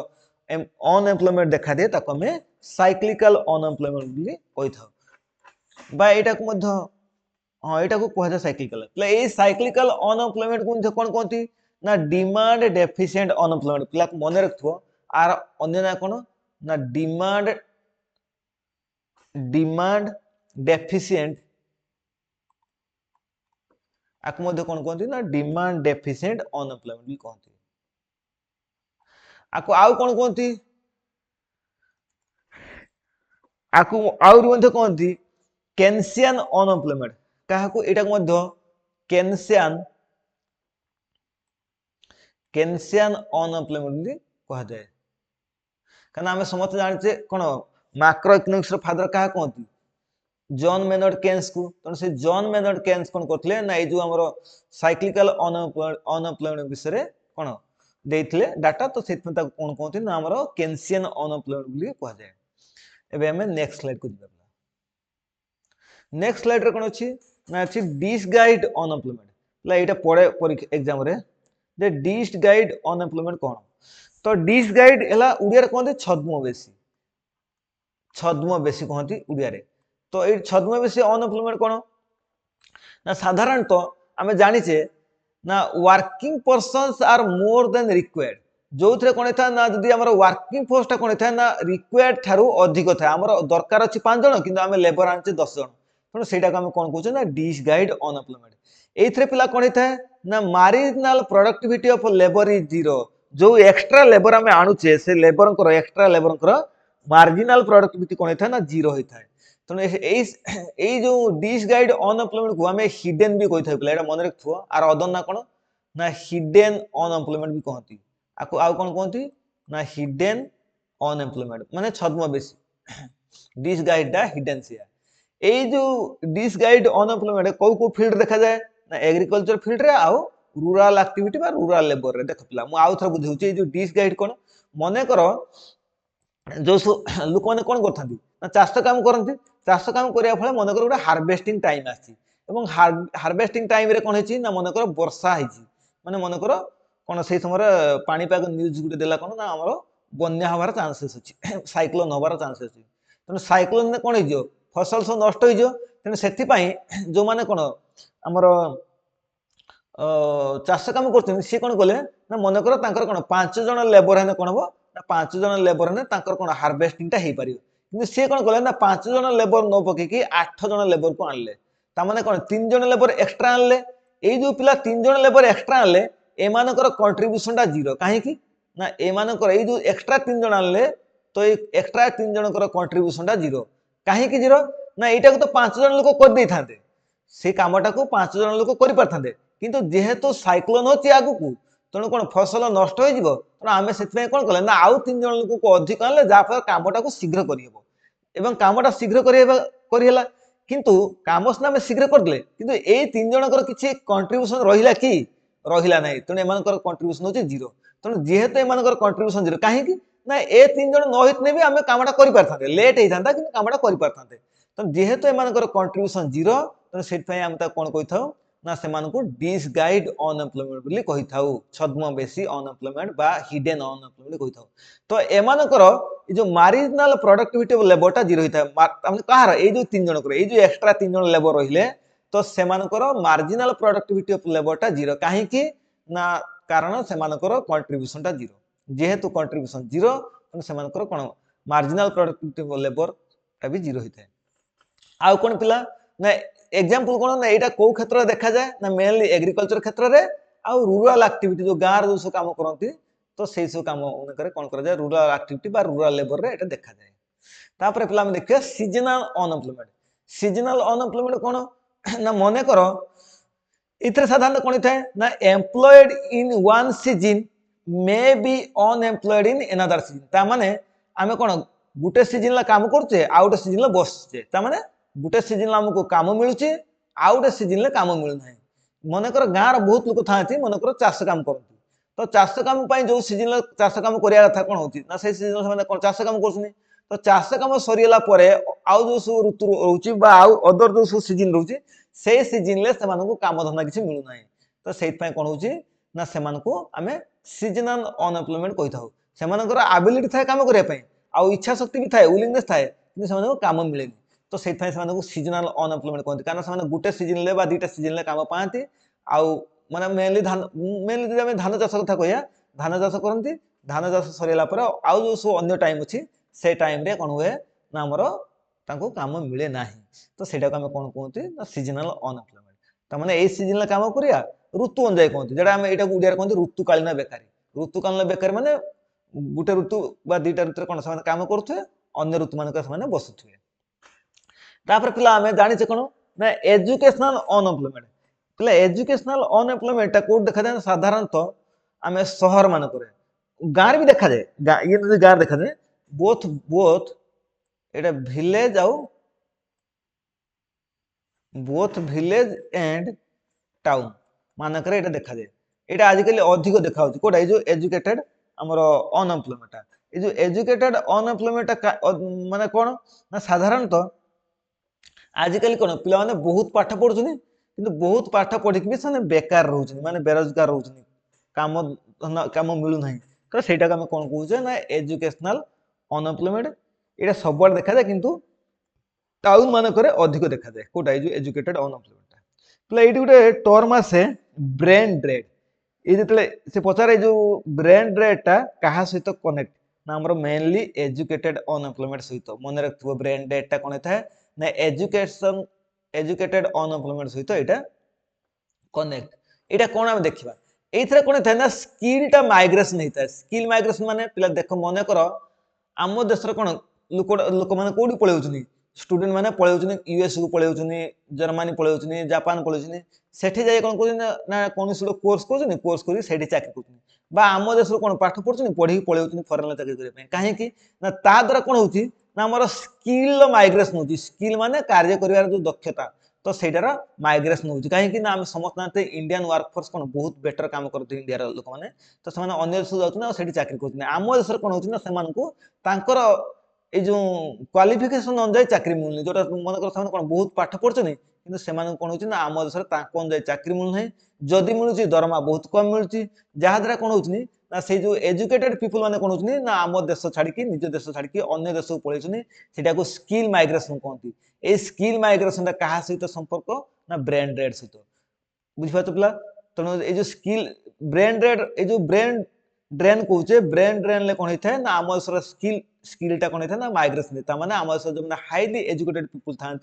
Speaker 1: अनएम्प्लॉयमेंट देखा दे ताको में साइक्लिकल अनएम्प्लॉयमेंट बोली कहिथौ बा एटा को मध्य हां एटा को कहजा साइक्लिकल प्ले ए साइक्लिकल अनएम्प्लॉयमेंट को कोन कोंती ना डिमांड डेफिशिएंट अनएम्प्लॉयमेंट प्ला मन रखथो आर अन्य ना कोन ना डिमांड डेफिशिएंट आकु मध्य कौन कहती ना डिमांड डेफिशिएंट अनएम्प्लॉयमेंट भी कहती आकु आउ कौन कहती आकु आउरी मध्य कहती केन्सियन अनएम्प्लॉयमेंट काहाकु एटा मध्य केन्सियन केन्सियन अनएम्प्लॉयमेंट भी कहा जाए कारण आम समस्त जानचे कौन मैक्रो इकोनॉमिक्स रो फादर क्या कहती जॉन मेनर्ड केन्स को तेणु से जॉन मेनर्ड केन्स कौन करते ना ये जो आमर साइक्लिकल अनएम्प्लॉयमेंट विषय कौन देते डाटा तो से कौन कहते ना आमर केन्सियन अनएम्प्लॉयमेंट कहा जाए एबे हमें नेक्स्ट स्लाइड को ଯିବା नेक्स्ट स्लाइड रे कोन अछि ना अछि डिसगाइड अनएम्प्लॉयमेंट ला एटा पड़े परीक्षा एग्जाम रे जे डिसगाइड अनएम्प्लॉयमेंट कोन तो डिसगाइड हला उडिया रे कहते छद्म बेसी कहती उडिया रे तो ए छद्म बेसी अनएम्प्लॉयमेंट कोन ना साधारणतः आमे जानिचे ना working persons are more than required जो थे कौन था ना जदि आमर वर्किंग फोर्सटा कौन था ना रिक्वायर्ड ठारू अधिक था आमर दरकार अच्छी 5 जन किंतु आमे लेबर आनचे 10 जन तेणु सेटा को आमे कोन कहउछ ना डिसगाइड अनएम्प्लॉयमेंट एथरे पिला कौन था ना marginal productivity of labour is zero जो एक्स्ट्रा लेबर आमे आनुचे से लेबर को एक्स्ट्रा लेबर को मार्जिनल प्रोडक्टिविटी कौन था ना जीरो होता है तेणु ए जो डिसगाइड अनएम्प्लॉयमेंट को आमे हिडन भी कहि था पिला एटा मन रखथुआ आर अदर ना कोन ना हिडन अनएम्प्लॉयमेंट भी कहती आको आउ कौन कहती ना हिडन अनएम्प्लॉयमेंट माने छद्म बेसी डिसगाइड दा हिडन सिया ए जो डिसगाइड अनएम्प्लॉयमेंट को फील्ड देखा जाए ना एग्रीकल्चर फील्ड रे आउ रूरल एक्टिविटी बा रूरल लेबर रे देख पिला मु आउ थरा बुझौची ए जो डिसगाइड कोन मने करो जो लोक माने कोन करथांती ना चाष काम करथि चाष काम करिया फळे मने करो गोटा हार्वेस्टिंग टाइम आछि एवं हार्वेस्टिंग टाइम रे कोन हेछि ना मने करो वर्षा हेछि माने मने करो कोन से समय पाणीपाग न्यूज गुटे देला कोन ना हमरो बन्या हवार चांसेस अछि साइक्लोन हवार चांसेस अछि तने साइक्लोन ने कोन हिजो फसल सब नष्ट हिजो तने सेति पई जो माने कोन हमरो चाष काम करछन से कोन कले ना मन कर तांकर कोन 5 जण लेबर हेने कोन हो ना 5 जण लेबर हेने तांकर कोन हार्वेस्टिंग ता हेइ पारियो किंतु से कोन कले ना 5 जण लेबर न पके कि 8 जण लेबर को आनले ता माने कोन 3 जण लेबर एक्स्ट्रा आनले ए जो पिला 3 जण लेबर एक्स्ट्रा आनले एमानकर कंट्रीब्यूशन टा जीरो काहे कि ना एमानकर ए जो एक्स्ट्रा 3 जण आनले तो ए एक्स्ट्रा 3 जनकर कंट्रीब्यूशन टा जीरो काहे कि जीरो ना एटा को तो 5 जण लोक कर दै थांते से कामटा को 5 जण लोक करि परथांते किंतु जेहेतु साइक्लोन होची आगु को तणु कोन फसल नष्ट हो जिवो तणु आमे सेतमे कोन कले ना आउ 3 जण लोक को अधिक आनले जा फर कामटा को शीघ्र करि हेबो एवं कामटा शीघ्र करि हेला किंतु काम सना में शीघ्र कर देले किंतु ए 3 जनकर किछि कंट्रीब्यूशन रहिला कि रहिला नाही तणु एमानकर कंट्रीब्यूशन होची जीरो तणु जेहेतु एमानकर कंट्रीब्यूशन जीरो काहे कि ना ए 3 जण न हितने भी आमे कामटा करि परथांते लेट हेइ थांता किंतु कामटा करि परथांते तणु जेहेतु एमानकर कंट्रीब्यूशन जीरो तणु सेट पय आमे ता कोन कहिथाउ ना सेमानकु डिसगाइड अनएम्प्लॉयमेंट बोली कहिथाउ छद्म बेसी अनएम्प्लॉयमेंट बा हिडन अनएम्प्लॉयमेंट कहिथाउ तो एमानकर ए जो मार्जिनल प्रोडक्टिविटी ऑफ लेबरटा जीरो हिता हमने कहार ए जो 3 जनकर ए जो एक्स्ट्रा 3 जण लेबर रहिले तो सेमानकर मार्जिनल प्रोडक्टिविटी ऑफ लेबरटा जीरो काहे कि ना कारण सेमानकर कंट्रीब्यूशन टा जीरो जेहेतु कंट्रीब्यूशन जीरो तने सेमानकर कोन मार्जिनल प्रोडक्टिविटी ऑफ लेबर टा भी जीरो हिता आउ कोन पिला ना एग्जांपल कोन ना एटा को क्षेत्र देखा जाए ना मेनली एग्रीकल्चर क्षेत्र रे आ रूरल एक्टिविटी जो गार जो काम करंती तो से सब काम उनकर कोन कर जाए रूरल एक्टिविटी बा रूरल लेबर रे एटा देखा जाए तापर पिला हम देखियो सीजनल अनएम्प्लॉयमेंट कोन ना मने करो इतरे साधारण कोन थाए ना employed in one season may be unemployed in another season ता माने आमे कोन गुटे सीजन ला काम करछे आ गुटे सीजन ला बसछे ता माने गुटे सीजन ला हमको काम मिलुछे आ गुटे सीजन ला काम मिलु नाही मने कर गार बहुत लोक थांती मने कर चाष काम करती तो चाष काम पई जो सीजन ला चाष काम करिया कथा कोन होची ना से सीजन माने कोन चाष काम करछनी तो चाष काम सरियला परे आउ जो सु ऋतु रहउची बा आउ अदर जो सु सीजन रहउची से सीजन ले सेमानकु काम धंदा किछि मिलु नाही तो सेइत पई कोन होची ना सेमानकु आमे सीजनल अनएम्प्लॉयमेंट कहिथाउ सेमानकर एबिलिटी थाए काम करिया पई आउ इच्छा शक्ति भी थाए विलिंगनेस थाए किंतु सेमानकु काम मिलेनी तो सेइत पई सेमानकु सीजनल अनएम्प्लॉयमेंट कहନ୍ତି कारण सेमाने गुटे सीजन ले बा दुटा सीजन ले काम पांती आउ माने मेनली जब धान चाष कथा कहया धान चाष करंती धान चाष सरियला पर आउ जो सो अन्य टाइम अछि से टाइम रे कोन हुए ना हमरो तांको काम मिले नाही तो सेटा को हम कोन कहते ना सीजनल अनएम्प्लॉयमेंट त माने ए सीजनल काम करिया ऋतु अनुसार कहते जेटा हम एटा उडिया कहते ऋतुकालीन बेकारी ऋतुकालीन बेकारी माने गुटे ऋतु बा दुईटा ऋतु कोन से काम करथुए अन्य ऋतु मानक से बसुथुए तापर पिला हमें जानिछे कोन ना एजुकेशनल अनएम्प्लॉयमेंट पिला एजुकेशनल अनएम्प्लॉयमेंट को देखा जाए साधारणतः आम सहर मानक गाँव भी देखा जाए ये गाँव देखा जाए बोथ बोथ एटा विलेज आउ बोथ विलेज एंड टाउन मानक एटा देखा जाए एटा आजिकल अधिक देखा होची कोटा जो एजुकेटेड हमर अनएम्प्लॉयमेंट ये जो एजुकेटेड अनएम्प्लॉयमेंट माने कोन ना साधारणतः आजिकल कोन पिला माने बहुत पाठ पढुछनी किंतु बहुत पाठ पढिक भी सने बेकार रहउछनी माने बेरोजगार रहउछनी काम काम मिलु नाही तो सेटा हम कोन कहूचे ना एजुकेशनल अनएम्प्लॉयमेंट एटा सब देखा जाए किंतु टाउन मानक अधिक देखा जाए कोटा जो एजुकेटेड अनएम्प्लॉयमेंट प्ले ये गोटे टर्म आसे ब्रेन ड्रेड ये जिते से पचारे जो ब्रेन ड्रेडटा क्या सहित कनेक्ट ना हमर मेनली एजुकेटेड अनएम्प्लॉयमेंट सहित मन रखिथो ब्रेन ड्रेडटा कोन था ना एजुकेशन एजुकेटेड अनएम्प्लॉयमेंट सहित एटा कनेक्ट एटा कोन हम देखिबा एथरे कोन था ना स्किलटा माइग्रेशन होता है स्किल माइग्रेशन माने पिला देख मन कर आम देशर कोन लोक माने कोडी पळेउछनी स्टूडेंट माने पळेउछनी यूएस को पळेउछनी जर्मनी पळेउछनी जापान पळेउछनी सेठी जाय कोन कोन ना कोन सुलो कोर्स कोछनी कोर्स करी सेठी चाकरी कोछनी बा आम देशर कोन पाठ पढुछनी पढी पळेउछनी फॉरेन चाकरी करे पे काहे कि ना ता द्वारा कोन होची ना हमर स्किल माइग्रेशन होची स्किल माने कार्य करिवार जो दक्षता तो सेटार माइग्रेशन होची काहे कि ना हम समस्त नाते इंडियन वर्कफोर्स कोन बहुत बेटर काम करते इंडिया रो लोक माने तो समान अन्य देश जाउछना और सेठी चाकरी कोछनी आम देशर कोन होची ना समान को तांकर ए जो क्वालिफिकेशन अनुसार चाकरी मिलनी जोटा मन कर कौन बहुत पाठ पढ़ते किंतु से कौन हो आम देश अनुसार चाकरी मिलूना जदि मिलूँ दरमा बहुत कम मिलूँ जहाद्वारा कौन हो ना से जो एजुकेटेड पीपल मैंने कौन हो ना आम देश छाड़ी निज देश छाड़ी अन्य देश को पलैछन से स्किल माइग्रेशन कहती ये स्किल माइग्रेशन क्या सहित संपर्क ना ब्रेन ड्रेड सहित बुझीपार पिला तेणु ये स्किल ब्रेन ड्रेड ये ब्रेन ड्रेन कहे ब्रेन ड्रेन ले कौन होता है ना आम देश स्किलटा कौन होता है ना माइग्रेशन होता है माने आम देश जो हाईली एजुकेटेड पीपल था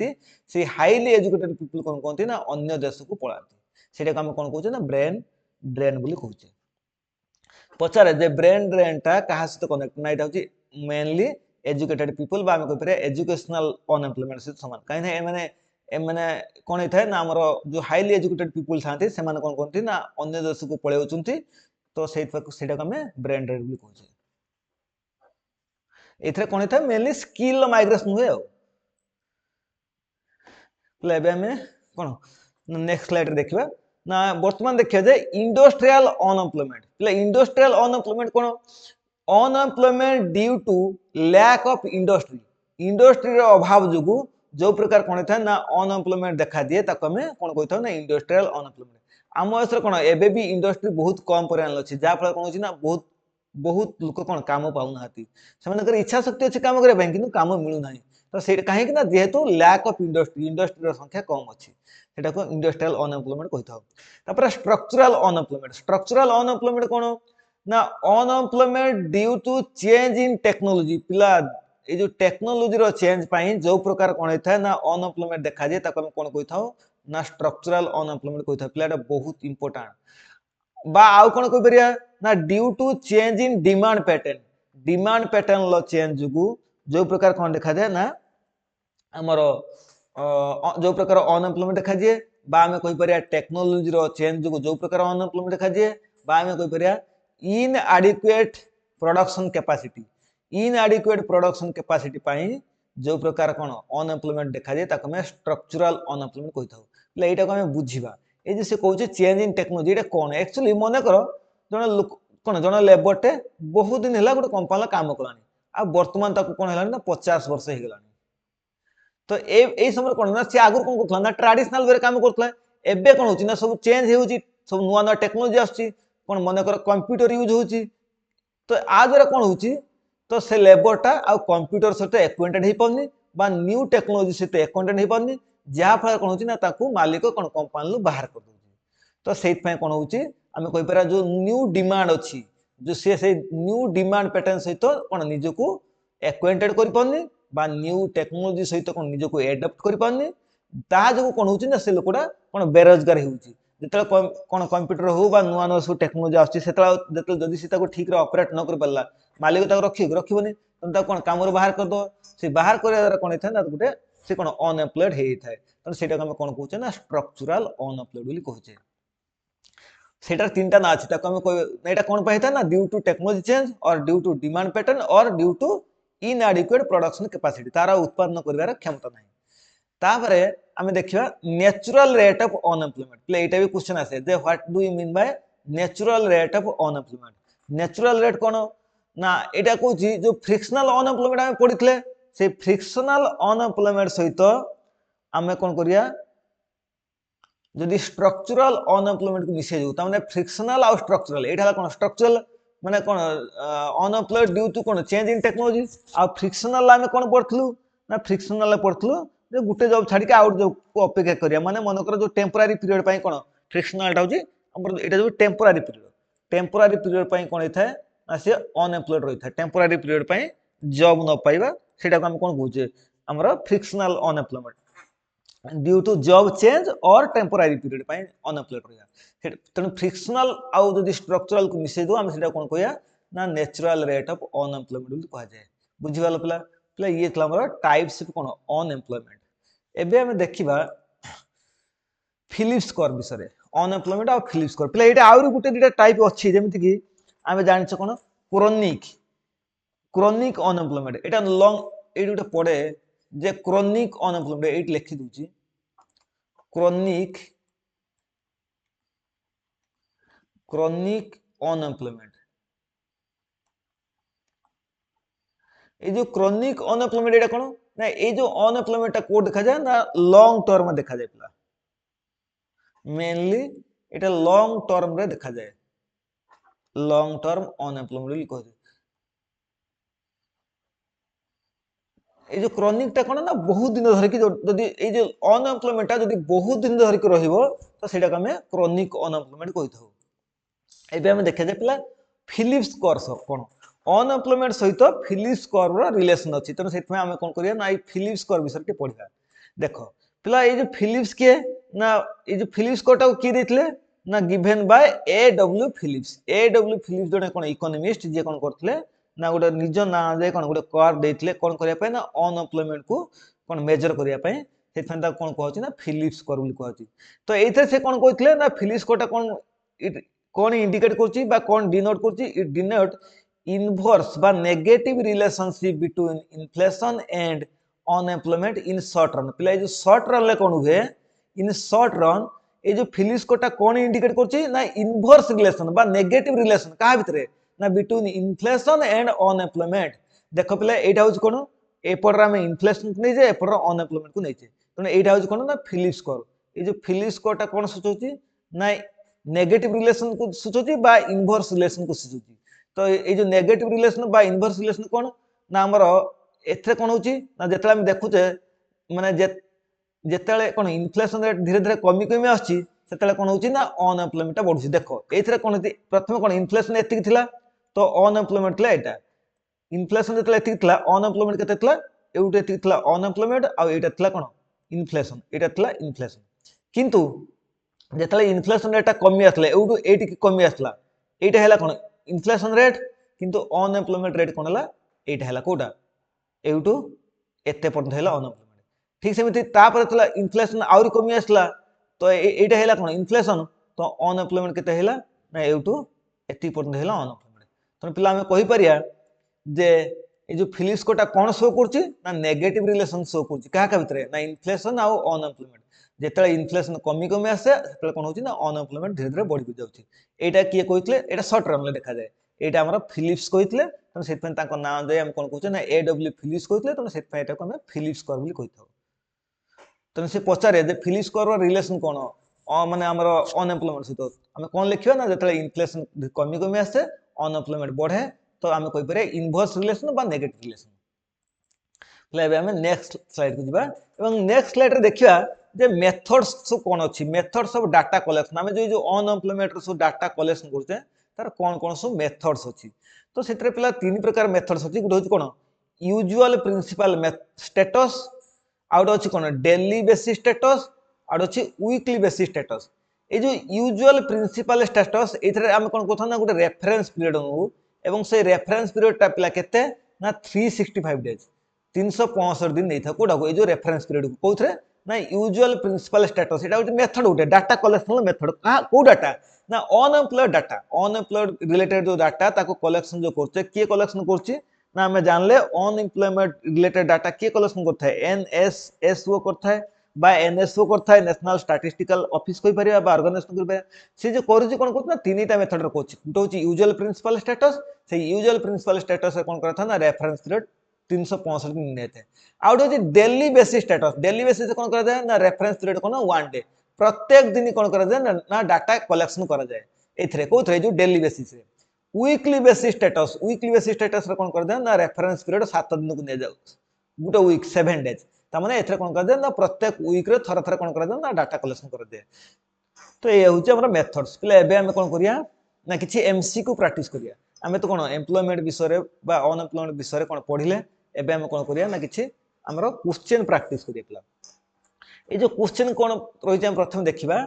Speaker 1: से हाईली एजुकेटेड पीपल कौन कहते ना अन्य देश को पलाती से कौन कहे ना ब्रेन ड्रेन बोली कहूचे पचारे जे ब्रेन ड्रेनटा क्या सहित कनेक्ट ना यहाँ मेनली एजुकेटेड पीपल बा आम कह एजुकेशनल अनएम्प्लॉयमेंट सहित सामान कहीं माने कौन होता है ना आमर जो हाईली एजुकेटेड पीपल था कौन कहते ना अन्य देश को पलैउछंती तो सेटा को हमें ब्रेन ड्रेन बोली कहूचे एथरे कौन होता है मेनली स्किल माइग्रेशन हुए कौन नेक्स्ट स्लाइड देखिबा ना वर्तमान देखिया जे इंडस्ट्रियल अनएम्प्लॉयमेंट पिला इंडस्ट्रियल अनएम्प्लॉयमेंट कौन unemployment due to lack of industry industry रो अभाव जोगु जो प्रकार कौन था ना अनएम्प्लॉयमेंट देखा दिए ताको हमें कौन कहता ना इंडस्ट्रियल अनएम्प्लॉयमेंट आम देश कौन एबे भी इंडस्ट्री बहुत कम परिमाण अच्छी जहाँ फल कौन होची ना बहुत बहुत लोक कौन काम पाऊना से इच्छा शक्ति अच्छी काम करने कि काम मिलूना तो से कहीं ना जेहेतु लैक ऑफ इंडस्ट्री इंडस्ट्री संख्या कम अच्छी सेटा को इंडस्ट्रियल अनएम्प्लॉयमेंट कही था स्ट्रक्चरल अनएम्प्लॉयमेंट कौन ना unemployment due to change in technology पिला ये जो टेक्नोलॉजी रो चेंज पाई जो प्रकार कौन होता है ना अनएम्प्लॉयमेंट देखा जाए ताको हम कौन कही था ना स्ट्रक्चरल अनएम्प्लॉयमेंट कही था पिलाटा बहुत इंपोर्टेंट बा आउ कौन कह परिया ना due to change in demand pattern लो चेंज जुगु जो प्रकार कौन देखा जाए ना हमर जो प्रकार अनएम्प्लॉयमेंट देखा जाए बा आमे कहि परिया टेक्नोलॉजी रो चेंज जुगु जो प्रकार अनएम्प्लॉयमेंट देखा जाए बा आमे कहि परिया इनएडिक्वेट प्रोडक्शन कैपेसिटी पाई जो प्रकार कौन अनएम्प्लॉयमेंट देखा जाए ताको हमें स्ट्रक्चरल अनएम्प्लॉयमेंट कहि थाउ ले एटा को हमें बुझिबा ए जे से कहउचे change in technology Etah cone actually मने करो जने लोक कोन जने लेबरटे बहुत दिन हला गोटे कंपनी काम कलानी आ वर्तमान ताको कोन हलानी ना 50 वर्ष हे गलानी तो ए समय कोन ना से आगुर कोन करथला ना ट्रेडिशनल वे काम करथला एबे कोन होची ना सब चेंज हेउची सब नुवा नुवा टेक्नोलॉजी आछी कोन मने करो कंप्यूटर यूज होची तो आ द्वारा कोन होची तो से लेबरटा आ कंप्यूटर सहित एक्वेंटेड हे पड़नी बा न्यू टेक्नोलॉजी सहित एक्वेंटेड हे पड़नी जहाँ फल कौन होची ना ताकू मालिक कौन कंपनी बाहर कर दउची तो सेट पे कौन होची आमे कहि परा जो न्यू डिमांड अछि जो से न्यू डिमांड पैटर्न सहित कौन निज को एक्वेंटेड करि पड़नी बा न्यू टेक्नोलोजी सहित कोन निज को एडप्ट करि पाउनी ता जो कोन होची ना से लोकटा कोन बेरोजगार होउची जेतले कोन कंप्यूटर हो बा नुआ नुआ सब टेक्नोलोजी आछी सेतला जेतले जदी सीता को ठीक रे ऑपरेट न कर परला मालिक ताको रखिबनी ता कोन काम रे बाहर कर दो से बाहर करे कोन इथा ना गुटे से कोन अनएम्प्लॉयड हे थाए त सेटा हम कोन कहूचे ना स्ट्रक्चरल अनएम्प्लॉयड बोली कहूचे सेटा तीनटा ना अछि ताको हम एटा कोन पाइता ना ड्यू टू टेक्नोलॉजी चेंज और ड्यू टू डिमांड पैटर्न और due to inadequate production capacity तारा उत्पादन करिवार क्षमता नाही तापरे आमे देखिबा नेचुरल रेट ऑफ अनएम्प्लॉयमेंट प्ले एटा भी क्वेश्चन आसे जे what do you mean by natural rate of unemployment natural rate कोन ना एटा कहूची जो फ्रिक्शनल अनएम्प्लॉयमेंट आमे पढितले से फ्रिक्शनल अनएम्प्लॉयमेंट सहित आमे कोन करिया जदि स्ट्रक्चरल अनएम्प्लॉयमेंट को मिसे जो ताने फ्रिक्शनल और स्ट्रक्चरल एटा कोन स्ट्रक्चरल माने कोन अनएम्प्लॉयड ड्यू टू कोन चेंज इन टेक्नोलॉजी आ फ्रिक्शनल आमे कोन पढथलु ना फ्रिक्शनल पढथलु जे गुटे जॉब छाडी के आउट जॉब को अपेक्षा करिया माने मन कर जो टेम्पररी पीरियड पई कोन फ्रिक्शनल टा होची हमर एटा जो टेम्पररी पीरियड पई कोन इथाय ना से अनएम्प्लॉयड रही था टेम्पररी पीरियड पई जॉब न पाइबा सेटा को हम कोन कहूचे हमर frictional unemployment due to job change और टेम्पररी पीरियड पई अनएम्प्लॉयड रहिया तने फ्रिक्शनल आउ जदि स्ट्रक्चरल को मिसे दो हम सेटा कोन कहया ना नेचुरल रेट ऑफ अनएम्प्लॉयमेंट बोली कहा जाय बुझिवाल पिला पिला ये थला हमर टाइप्स ऑफ कोन अनएम्प्लॉयमेंट एबे हम देखिबा फिलिप्स स्कोर विषय अनएम्प्लॉयमेंट और फिलिप्स स्कोर पिला एटा आउरी गुटे दिटा टाइप अछि जेमिति कि आमे जानिछ कोन क्रोनिक अनएम्प्लॉयमेंट एटा लॉन्ग एटा पड़े जे क्रोनिक अनएम्प्लॉयमेंट एट लिखि दूची क्रोनिक अनएम्प्लॉयमेंट ए जो क्रोनिक अनएम्प्लॉयमेंट एटा कोन ना ए जो अनएम्प्लॉयमेंट टा को देखा जाय ना लॉन्ग टर्म में देखा जाय पिला मेनली एटा लॉन्ग टर्म रे देखा जाय लॉन्ग टर्म अनएम्प्लॉयमेंट कह दे ए जो क्रोनिक टा कोन ना बहुत दिन धरि कि जदि ए जो अनएम्प्लॉयमेंट टा जदि बहुत दिन धरि कि रहिबो तो सेटा हमें क्रोनिक अनएम्प्लॉयमेंट कहिथौ एबे हम देखा जाय पिला फिलिप्स स्कोर कोन अनएम्प्लॉयमेंट सहित फिलिप्स स्कोर रो रिलेशन अछि तने सेत में हम कोन करिया ना ई फिलिप्स स्कोर विषय के पढिबा देखो पिला ए जो फिलिप्स के ना ए जो फिलिप्स स्कोर टा की देथिले ना given by A W Phillips जने कोन इकोनॉमिस्ट जे कोन करथले ना गोटे निज ना जे कोन गोटे कर्व देथिले कोन करिया पे ना अनएम्प्लॉयमेंट को कोन मेजर करिया पे सेथन ता कोन कहछि ना फिलिप्स स्कोर बोली कहछि तो एथे से कोन कहथिले ना फिलिप्स स्कोर टा कोन इंडिकेट करछि बा कोन डिनोट करछि इट डिनोट इनवर्स बा negative relationship between inflation and unemployment in short run पिला जो शॉर्ट रन ले कोन हुए इन शॉर्ट रन ए जो फिलिप्स स्कोर टा कोन इंडिकेट करछि ना इनवर्स रिलेशन बा नेगेटिव रिलेशन का भितरे ना बिटवीन इन्फ्लेशन एंड अनएम्प्लॉयमेंट देखो पिला एटा होछ कोन एपर हम इन्फ्लेशन को नै जे एपर अनएम्प्लॉयमेंट को नै जे तने एटा होछ कोन ना फिलिप्स स्कोर ए जो फिलिप्स स्कोर टा कोन सूचौछि ना नेगेटिव रिलेशन को सूचौछि बा इनवर्स रिलेशन को सूचौछि तो ये जो नेगेटिव रिलेशन बा इनवर्स रिलेशन कोन ना हमर एथे कोन होछि ना जेतला हम देखुचे माने जेतले कोन इन्फ्लेशन रेट धीरे धीरे कमी कमी आछि सेतले कोन होछि ना अनएम्प्लॉयमेंट टा बढ़ुछि देखो एथरे कोन होति प्रथम कोन इन्फ्लेशन एतिक थिला तो अनएम्प्लॉयमेंट ला एटा इन्फ्लेशन जेतले एतिक थिला अनएम्प्लॉयमेंट केते थिला एउटे एतिक थिला अनएम्प्लॉयमेंट आ एटा थिला कोन इन्फ्लेशन एटा थिला इन्फ्लेशन किंतु जेतले इन्फ्लेशन रेट कमी आसला एउटु एटिक कमी आसला एटा हैला कोन इन्फ्लेशन रेट किंतु अनएम्प्लॉयमेंट रेट कोन हला एटा हला कोटा एउटु एते पर्यंत हला अनएम्प्लॉयमेंट ठीक सेमिति तापर तला इन्फ्लेशन आउरी कमी आसला तो एटा हला कोन इन्फ्लेशन तो अनएम्प्लॉयमेंट केते हला ना एउटु एति पर्यंत हला अनएम्प्लॉयमेंट तो पिला हम कहि परिया जे ए जो फिलिप्स कोटा कोन शो करछि ना नेगेटिव रिलेशन शो करछि का भितरे ना इन्फ्लेशन आ अनएम्प्लॉयमेंट जेतले इन्फ्लेशन कमी कमी आसे सेतले कोन होछि ना अनएम्प्लॉयमेंट धीरे धीरे बढ़ि जाउछि एटा किए कहितले एटा शॉर्ट टर्म ले देखा जाय एटा हमर फिलिप्स कहितले त सेत पे ताको नाम दे हम कोन कहछे ना एडब्ल्यू फिलिप्स कहितले त सेत पे एटा को हम फिलिप्स स्कोर बोली कहिथौ त से पचारे जे फिलिप्स स्कोर रो रिलेशन कोन माने हमर अनएम्प्लॉयमेंट सहित हम कोन लिखिबा ना जेतले इन्फ्लेशन कमी कमी आसे अनएम्प्लॉयमेंट बढ़े तो हम कहि पारे इनवर्स रिलेशन बा नेगेटिव रिलेशन लेबे हम नेक्स्ट स्लाइड को जिबा एवं नेक्स्ट स्लाइड रे देखिबा जे मेथड्स सब कोन अछि मेथड्स ऑफ डाटा कलेक्शन हम जो अनएम्प्लॉयमेंट रो सब डाटा कलेक्शन करते तार कोन कोन सब मेथड्स अछि तो सेतरे पिला तीन प्रकार मेथड्स अछि गुड होछि कोन यूजुअल प्रिंसिपल स्टेटस आउट अच्छी कौन डेली बेसिस स्टेटस आउट अच्छी वीकली बेसिस स्टेटस ये जो यूजुअल प्रिंसिपल स्टेटस ये आम कौन कहता ना गोटे रेफरेन्स पीरियड नौ एवं से रेफरेन्स पीरियडटा पिला केते ना 365 डेज 365 दिन नहीं था कोटा को ये जो रेफरेन्स पीरियड को कौन ना यूजुअल प्रिंसिपल स्टेटस ये गोटे मेथड गोटे डाटा कलेक्शन मेथड कौ डाटा ना अनएम्प्लॉयड डाटा अनएम्प्लॉयड रिलेटेड जो डाटा ताको कलेक्शन जो करछे किए कलेक्शन करछे ना हमें जानले अनएम्प्लॉयमेंट रिलेटेड डाटा किए कलेक्शन करता है एनएसएसओ करता है बा एनएसओ करता है नेशनल स्टैटिस्टिकल ऑफिस कोइ परिबा बा ऑर्गेनाइजेशन कोइ परिबा से जो करूची कोन करता तीनटा मेथड रे कोची गुटे होची यूजुअल प्रिंसिपल स्टेटस से यूजुअल प्रिंसिपल स्टेटस रे कोन करता ना रेफरेंस पीरियड 365 दिन नेते आउट होची daily basis status daily basis कोन करा जाय ना रेफरेंस पीरियड कोन 1 डे प्रत्येक दिन कोन करा जाय ना डाटा कलेक्शन करा जाय एथरे कोथरे जो डेली बेसिस रे वीकली बेसिस स्टेटस रे कोन कर दे ना रेफरेंस पीरियड 7 दिन को ने जाउ गुटे वीक 7 डेज त माने एथरे कोन कर दे ना प्रत्येक वीक रे थरा थरा कोन कर दे ना डाटा कलेक्शन कर दे तो ये होचे हमर मेथड्स पले एबे हम कोन करिया ना किछि एमसीक्यू प्रैक्टिस करिया हमें तो कोन एम्प्लॉयमेंट विषय रे बा अनएम्प्लॉयमेंट विषय रे कोन पढिले एबे हम कोन करिया ना किछि हमर क्वेश्चन प्रैक्टिस करिया पला ए जो क्वेश्चन कोन रहि हम प्रथम देखिबा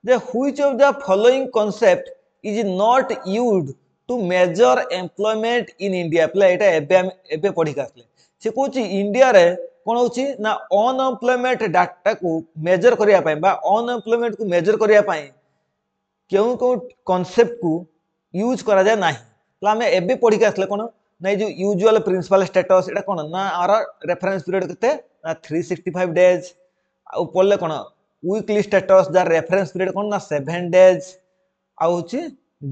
Speaker 1: जे which of the following concept is not used to measure employment in India प्ले एटा एबे पढ़ी आसले से कहूँ इंडिया रे कौन होची ना अनएम्प्लॉयमेंट डाटा को मेजर करिया पाए बा अनएम्प्लॉयमेंट को मेजर करिया पाए क्यों क्यों कांसेप्ट को यूज करा जाए नाही तो हमें एबे पढ़ी आसले कौन ना जो यूजुअल प्रिंसिपल स्टेटस एटा कौन ना आर रेफरेंस पीरियड केते ना 365 डेज आ पढ़ले कौन weekly status jar reference period कौन ना 7 डेज आ होची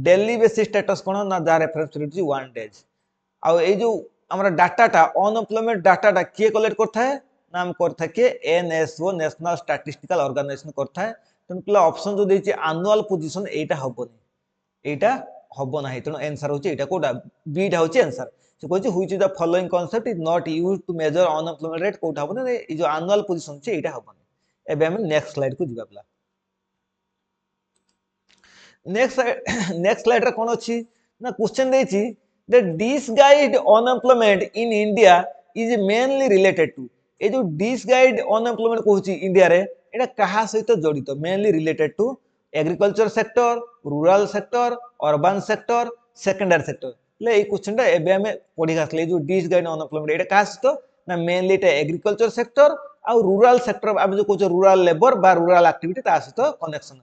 Speaker 1: डेली बेसिस स्टेटस कोन ना जा रेफरेंस पीरियड 1 डेज आ ए जो हमरा डाटाटा अनएम्प्लॉयमेंट डाटाटा के कलेक्ट करथा है नाम करथा के एनएसओ नेशनल स्टैटिस्टिकल ऑर्गेनाइजेशन करथा है तन प्ला ऑप्शन जो देछि एनुअल पोजीशन एटा हबो नाही तन आंसर होछि एटा कोडा बी टा होछि आंसर से कहछि which is the following concept is not used to measure unemployment rate कोठा हबो ने ए जो एनुअल पोजीशन छै एटा हबो एबे हम नेक्स्ट स्लाइड को जिबा प्ला नेक्स्ट स्लाइड रे कोन अछि ना क्वेश्चन देछि the disguised unemployment in India is mainly related to a जो डिसगाइड अनएम्प्लॉयमेंट कहूची इंडिया रे एटा कहा सहित जड़ित mainly related to agriculture sector rural sector urban sector secondary sector ले ए क्वेश्चन टा एबे हमें पढी आसले जो डिसगाइड अनएम्प्लॉयमेंट एटा कहा सहित ना मेनली एटा एग्रीकल्चर सेक्टर आ रूरल सेक्टर हम जो कहू रूरल लेबर बा रूरल एक्टिविटी ता सहित कनेक्शन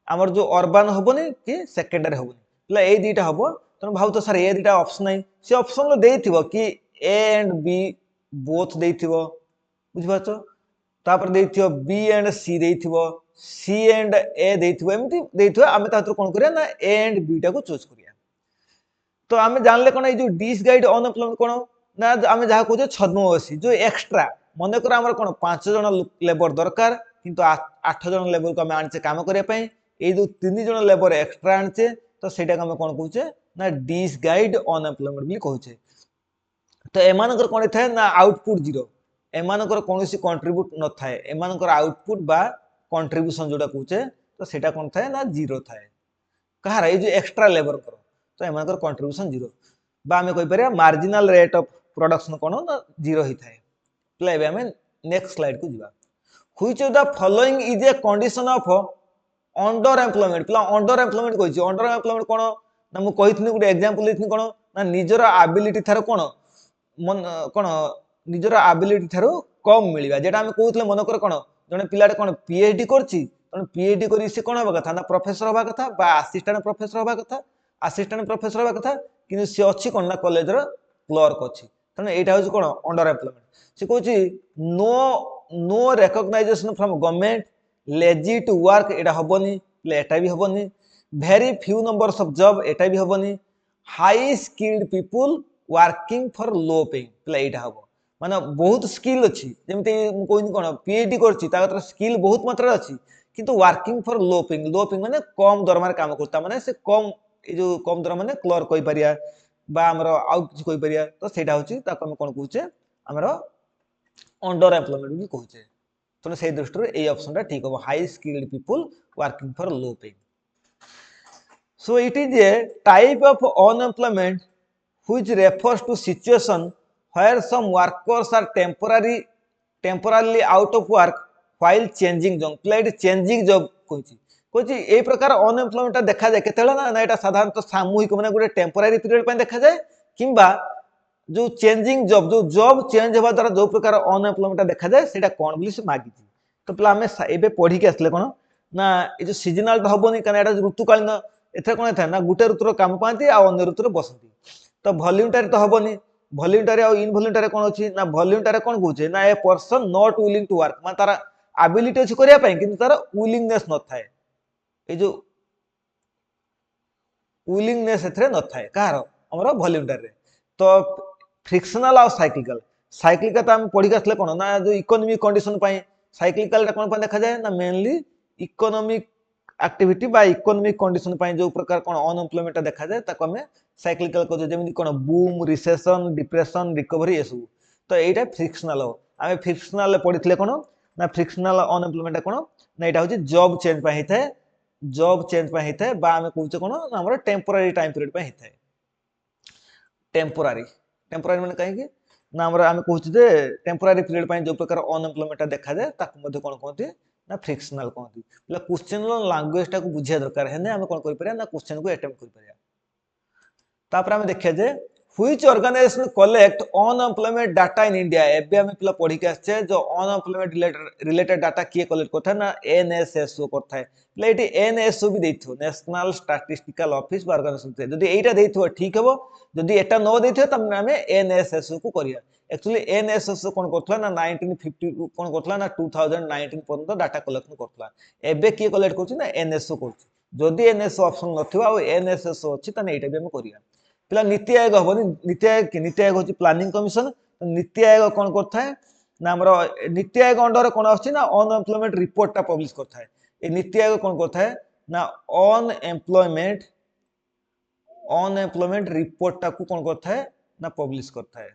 Speaker 1: आमर जो अर्बन हबनी कि सेकेंडरी हबनी ले ए दुटा हबो तन भाव तो सर ए दुटा ऑप्शन नै से ऑप्शन लो देथिबो कि ए एंड बी बोथ देथिबो बुझ पाछो तापर देथिबो बी एंड सी देथिबो सी एंड ए देथिबो एमति देथिबो आमे तातर कोन करिया ना ए एंड बी टा को चूज करिया तो आमे जानले कोन ए जो डिसगाइड अनएम्प्लॉयमेंट कोन ना आमे जहा कहू छद्मवेशी जो एक्स्ट्रा मने कर हमर कोन 5 जन लेबर दरकार किंतु 8 जन लेबर को आमे आनचे काम करिया पई ए जो 3 जन लेबर एक्स्ट्रा आनचे तो सेटा को आमे कोन कहूचे ना डिसगाइड अनएम्प्लॉयमेंट भी कहूचे तो एमानकर कोन थाए ना आउटपुट जीरो एमानकर कोनोसी कंट्रीब्यूट न थाए एमानकर आउटपुट बा कंट्रीब्यूशन जोडा कहूचे तो सेटा कोन थाए ना जीरो थाए कहार ए जो एक्स्ट्रा लेबर करो तो एमानकर कंट्रीब्यूशन जीरो बा हमें कहि परिया मार्जिनल रेट ऑफ प्रोडक्शन कोन ना जीरो ही थाए प्ले बे हमें नेक्स्ट स्लाइड को जिबा which of the following is a condition of under employment प्ला अंडर एम्प्लॉयमेंट कहिछि अंडर एम्प्लॉयमेंट कोन ना मु कहिथनि गुटे एग्जांपल देथनि कोन ना निजर एबिलिटी थारो कोन मन कोन निजर एबिलिटी थारो कम मिलिबा जेटा हम कहउतले मन कर कोन जने पिलाटे कोन पीएचडी करछि तने पीएचडी करी से कोन होबा कथा ना प्रोफेसर होबा कथा बा असिस्टेंट प्रोफेसर होबा कथा असिस्टेंट प्रोफेसर होबा कथा किनु से अछि कोन ना कॉलेज रो क्लर्क अछि तने एटा होछि कोन अंडर एम्प्लॉयमेंट से कहउछि no no recognization from government lazy to work एटा हबनी एटा भी हबनी very few numbers of job एटा भी हबनी high skilled people working for low pay प्ले एटा हबो माने बहुत स्किल अछि जेमते मु कोइन कोन पीएचडी करछि ताकर स्किल बहुत मात्रा अछि किंतु वर्किंग फॉर लो पे माने कम दरमार काम करता माने से कम ए जो कम दर माने क्लर्क कहि परिया बा हमरो आउ किछ कहि परिया तो सेटा होछि ताको हम कोन कहूचे हमरो अंडर एम्प्लॉयमेंट भी कहूचे तो से दृष्टि ए ऑप्शन टा ठीक हो high skilled people working for low पे so it is a type of unemployment which refers to situation where some workers are temporarily out of work while changing job ପିଲା ଏଠି changing job କହିଛି କହୁଛି এই ପ୍ରକାର ଅନଏମ୍ପ୍ଲୟମେଣ୍ଟ ଦେଖାଯାଏ କେତେବେଳେ ନା ଏଟା ସାଧାରଣତଃ ସାମୂହିକ ମାନେ ଗୋଟେ ଟେମ୍ପୋରାରୀ ପିରିୟଡ଼ ପାଇଁ ଦେଖାଯାଏ କିମ୍ବା जो चेंजिंग जॉब जो जॉब चेंज होगा द्वारा जो प्रकार अनएम्प्लॉयमेंट देखा जाए सेटा कोन बोली से मागी तो पिला हमें एबे पढ़ी के आसले कोन ना ए जो सीजनल हबोनी कारण एटा ऋतुकालीन एथे कोन था ना गुटे ऋतुर काम पाती आ अन्य ऋतुर बसंती तो वॉलंटरी तो हबोनी वॉलंटरी और इनवॉलंटरी कोन अछि ना वॉलंटरी कोन कहूचे ना a person not willing to work मान तारा एबिलिटी अछि करिया पई किंतु तारा विलिंगनेस न थाए ए जो विलिंगनेस एथरे न थाए कार हमरा वॉलंटरी तो फ्रिक्शनल और साइक्लिकल साइक्लिकल तो हम पढ़ी आसले कोन ना जो इकोनॉमिक कंडीशन पाई साइक्लिकल टा कोन पाई देखा जाए ना मेनली इकोनॉमिक एक्टिविटी बा इकोनॉमिक कंडीशन पाई जो प्रकार कोन अनएम्प्लॉयमेंट देखा जाए ताको हमें साइक्लिकल को जेमिति कोन बूम रिसेशन डिप्रेशन रिकवरी एसु तो एटा फ्रिक्शनल हो हमें फ्रिक्शनल पढ़ितले कोन ना फ्रिक्शनल अनएम्प्लॉयमेंट कोन ना एटा होची जॉब चेंज पाई हिथे जॉब चेंज पाई हिथे बा हमें कहूचे कोन ना हमर टेम्पररी टाइम पीरियड पाई हिथे टेम्पररी टेम्पररी माने काहे कि ना हमरा हम कहूछ जे टेम्पररी पीरियड पाई जो प्रकार अनएम्प्लॉयमेंट देखा जाए ताको मध्ये कोन कहते ना फ्रिक्शनल कहते मतलब क्वेश्चन लैंग्वेज टा को बुझिया दरकार हेने हम कोन करि परिया ना क्वेश्चन को अटेम्प्ट करि परिया तापर हम देखिया जे which organization collect unemployment data in India एबे हम पिला पढ़ी के आछे जो अनएम्प्लॉयमेंट रिलेटेड डाटा किए कलेक्ट करथा ना एनएसएसओ करथा है एटी एनएसओ भी देइथो नेशनल स्टैटिस्टिकल ऑफिस बा ऑर्गेनाइजेशन जदी एटा देइथो ठीक हेबो जदी एटा न देइथो त हमें एनएसएसओ को करिया एक्चुअली एनएसएसओ कोन करथला ना 1950 कोन करथला ना 2019 पर्यंत डाटा कलेक्ट करथला एबे किए कलेक्ट करछि ना एनएसओ करछि जदी एनएसओ ऑप्शन नथिबा आ एनएसएसओ अछि त एटा भी हम करिया पिला नीति आयोग हबनी नीति आयोग होची प्लानिंग कमिशन नीति आयोग कोन करथा है ना हमरो नीति आयोग अंडर कोन आछि ना अनएम्प्लॉयमेंट रिपोर्ट टा पब्लिश करथा है ए नीति आयोग कोन करथा है ना अनएम्प्लॉयमेंट रिपोर्ट टा को कोन करथा है ना पब्लिश करथा है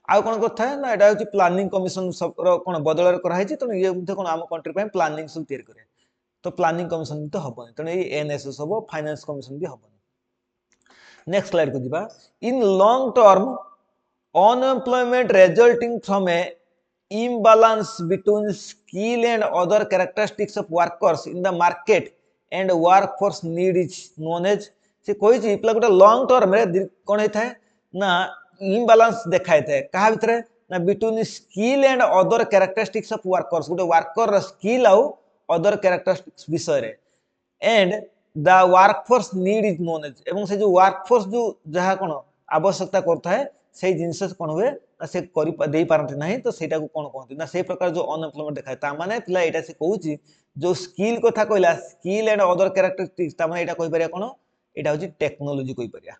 Speaker 1: आ कोन करथा है ना एटा होची प्लानिंग कमिशन सब कोन बदल करा है तो ये कोन हम कंट्री पे प्लानिंग सब तैयार करे तो प्लानिंग कमिशन तो हबनी तो ए एनएसएस हबो फाइनेंस कमिशन भी हबनी नेक्स्ट स्लाइड को दिबा in long term unemployment resulting from a imbalance between skill and other characteristics of workers in the market and workforce need is known as से कोई चीज पिला गोटे लॉन्ग टर्म रे कोन हेता ना imbalance देखाय थे कहा भितरे ना between skill and other characteristics of workers गोटे वर्कर स्किल आउ other characteristics विषय रे and the workforce need is known as एवं से जो वर्कफोर्स जो जहा कोन आवश्यकता करता है से जिनस कोन हुए से करि देई पारंती नाही तो सेटा को कोन कहंती ना से प्रकार जो अनएम्प्लॉयमेंट देखाय ता माने पिला एटा से कहूची जो स्किल कथा कहला स्किल एंड अदर कैरेक्टरिस्टिक्स ता माने एटा कहि परिया कोन एटा होची टेक्नोलॉजी कहि परिया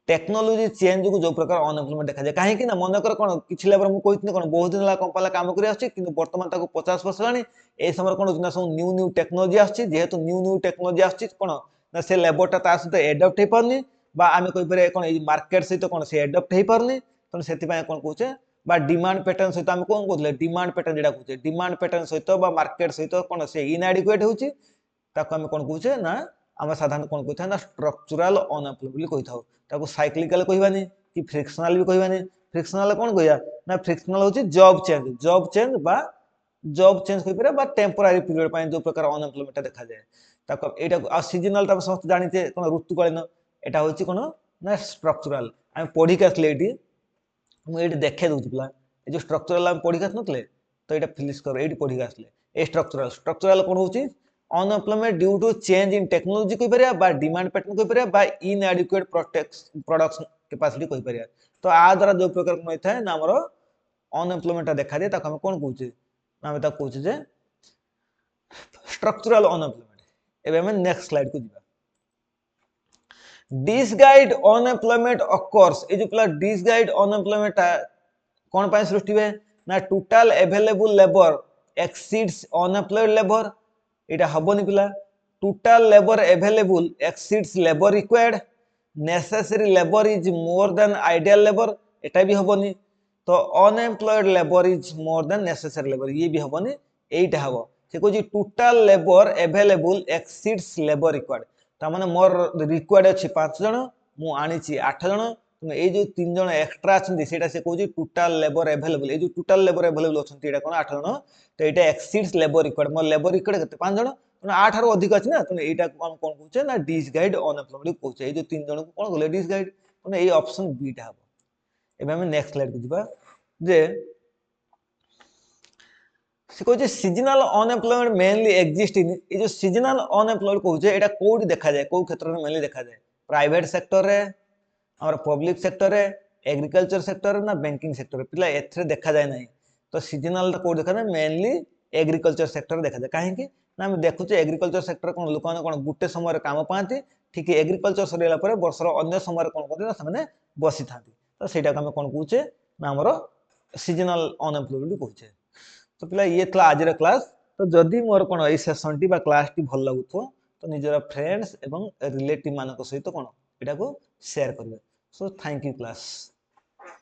Speaker 1: टेक्नोलॉजी चेंज को जो प्रकार अनएम्प्लॉयमेंट देखा जाय काहे कि ना मन कर कोन किछि लेबर मु कहितने कोन बहुत दिन ला कंपनी काम करि आछि किंतु वर्तमान ताको 50 वर्ष लानी ए समय कोन ना सब न्यू टेक्नोलॉजी आछि जेहेतु न्यू टेक्नोलॉजी आछि कोन ना से लेबर ता सहित एडॉप्ट हे पारनी बा आमे कहि परिया कोन ए मार्केट सहित कोन से एडॉप्ट हे पारनी तो सेति पय कोन कहूचे बा डिमांड पैटर्न सहित आमे कोन कहले डिमांड पैटर्न जेडा कहूचे डिमांड पैटर्न सहित बा मार्केट सहित कोन से इनएडिक्वेट होउची ताको आमे कोन कहूचे ना आमे साधारण कोन कहथा ना स्ट्रक्चरल अनएम्प्लॉयमेंट कहथाउ ताको साइक्लिकल कहबानी कि फ्रिक्शनल भी कहबानी फ्रिक्शनल कोन कहया ना फ्रिक्शनल होची जॉब चेंज बा जॉब चेंज कहि परे बा टेम्पररी पीरियड पय जो प्रकार अनएम्प्लॉयमेंट देखा जाय ताको एटा आ सीजनल ता समस्त जानिते कोन ऋतुकालीन एटा होची कोन ना स्ट्रक्चरल आमे पढी के आसले एटी मु एटी देखे दउती पिला ए जो स्ट्रक्चरल आमे पढी के नतले तो एटा फिनिश करो एटी पढी के आसले ए स्ट्रक्चरल कोन होची unemployment due to change in technology कहि परिया बा डिमांड पैटर्न कहि परिया बा इनएडिक्वेट प्रोडक्शन कैपेसिटी कहि परिया तो आ द्वारा जो प्रकार कोन होइथाय ना हमरो अनएम्प्लॉयमेंट देखा दे ताको हम कोन कहूचे ना हम ता कहूचे जे स्ट्रक्चरल अनएम्प्लॉयमेंट एबे हम नेक्स्ट स्लाइड को दिबा डिसगाइड अनएम्प्लॉयमेंट ऑकर्स ए जो प्ला डिसगाइड अनएम्प्लॉयमेंट कोन पाय सृष्टि वे ना total available labour exceeds unemployed labour एटा हबनी पिला total labour available exceeds labour required necessary labour is more than ideal labour एटा भी हबनी तो unemployed labour is more than necessary labour ये भी हबनी एटा हबो से को जी total labour available exceeds labour required ता माने मोर रिक्वायर्ड अछि 5 जण मु आनी छी 8 जण तुम ये जो 3 जन एक्स्ट्रा अछंती सेटा से कहूची टोटल लेबर अवेलेबल ये जो टोटल लेबर अवेलेबल अछंती एटा कोन 8 जन तो एटा एक्सीड्स लेबर रिक्वायर्ड मोर लेबर रिक्वायर्ड केते 5 जन तो 8 रो अधिक अछि ना तो एटा कोन कोन कहूचे ना डिसगाइड अनएम्प्लॉयमेंट कहूचे ये जो 3 जन को कोन कहले डिसगाइड तो ये ऑप्शन बी टा हबो एबे हम नेक्स्ट स्लाइड को जिबा जे से कहूचे seasonal unemployment mainly exist in ये जो सीजनल अनएम्प्लॉयड कहूचे एटा कोडी देखा जाए को क्षेत्र में मेनली देखा जाए प्राइवेट सेक्टर रे और पब्लिक सेक्टर रे एग्रीकल्चर सेक्टर रे ना बैंकिंग सेक्टर रे पिला एथरे देखा जाए नहीं तो सीजनल को देखा जाए मेनली एग्रीकल्चर सेक्टर देखा जाए काहे कि ना हम देखुचे एग्रीकल्चर सेक्टर कोन लोक माने कोन गुटे समय रे काम पाती ठीक एग्रीकल्चर सरीला परे वर्षर अन्य समय रे कोन करते ना सने बसी थाती तो सेटा को हम कोन कहूचे ना हमरो सीजनल अनएम्प्लॉयमेंट कहूचे तो पिला ये थला आज क्लास तो जदि मोर कोन ए सेशन टी बा क्लास टी भल लागुथो तो निजर फ्रेंड्स एवं रिलेटिव मानक सहित कोन एटा को शेयर करबे सो थैंक यू क्लास।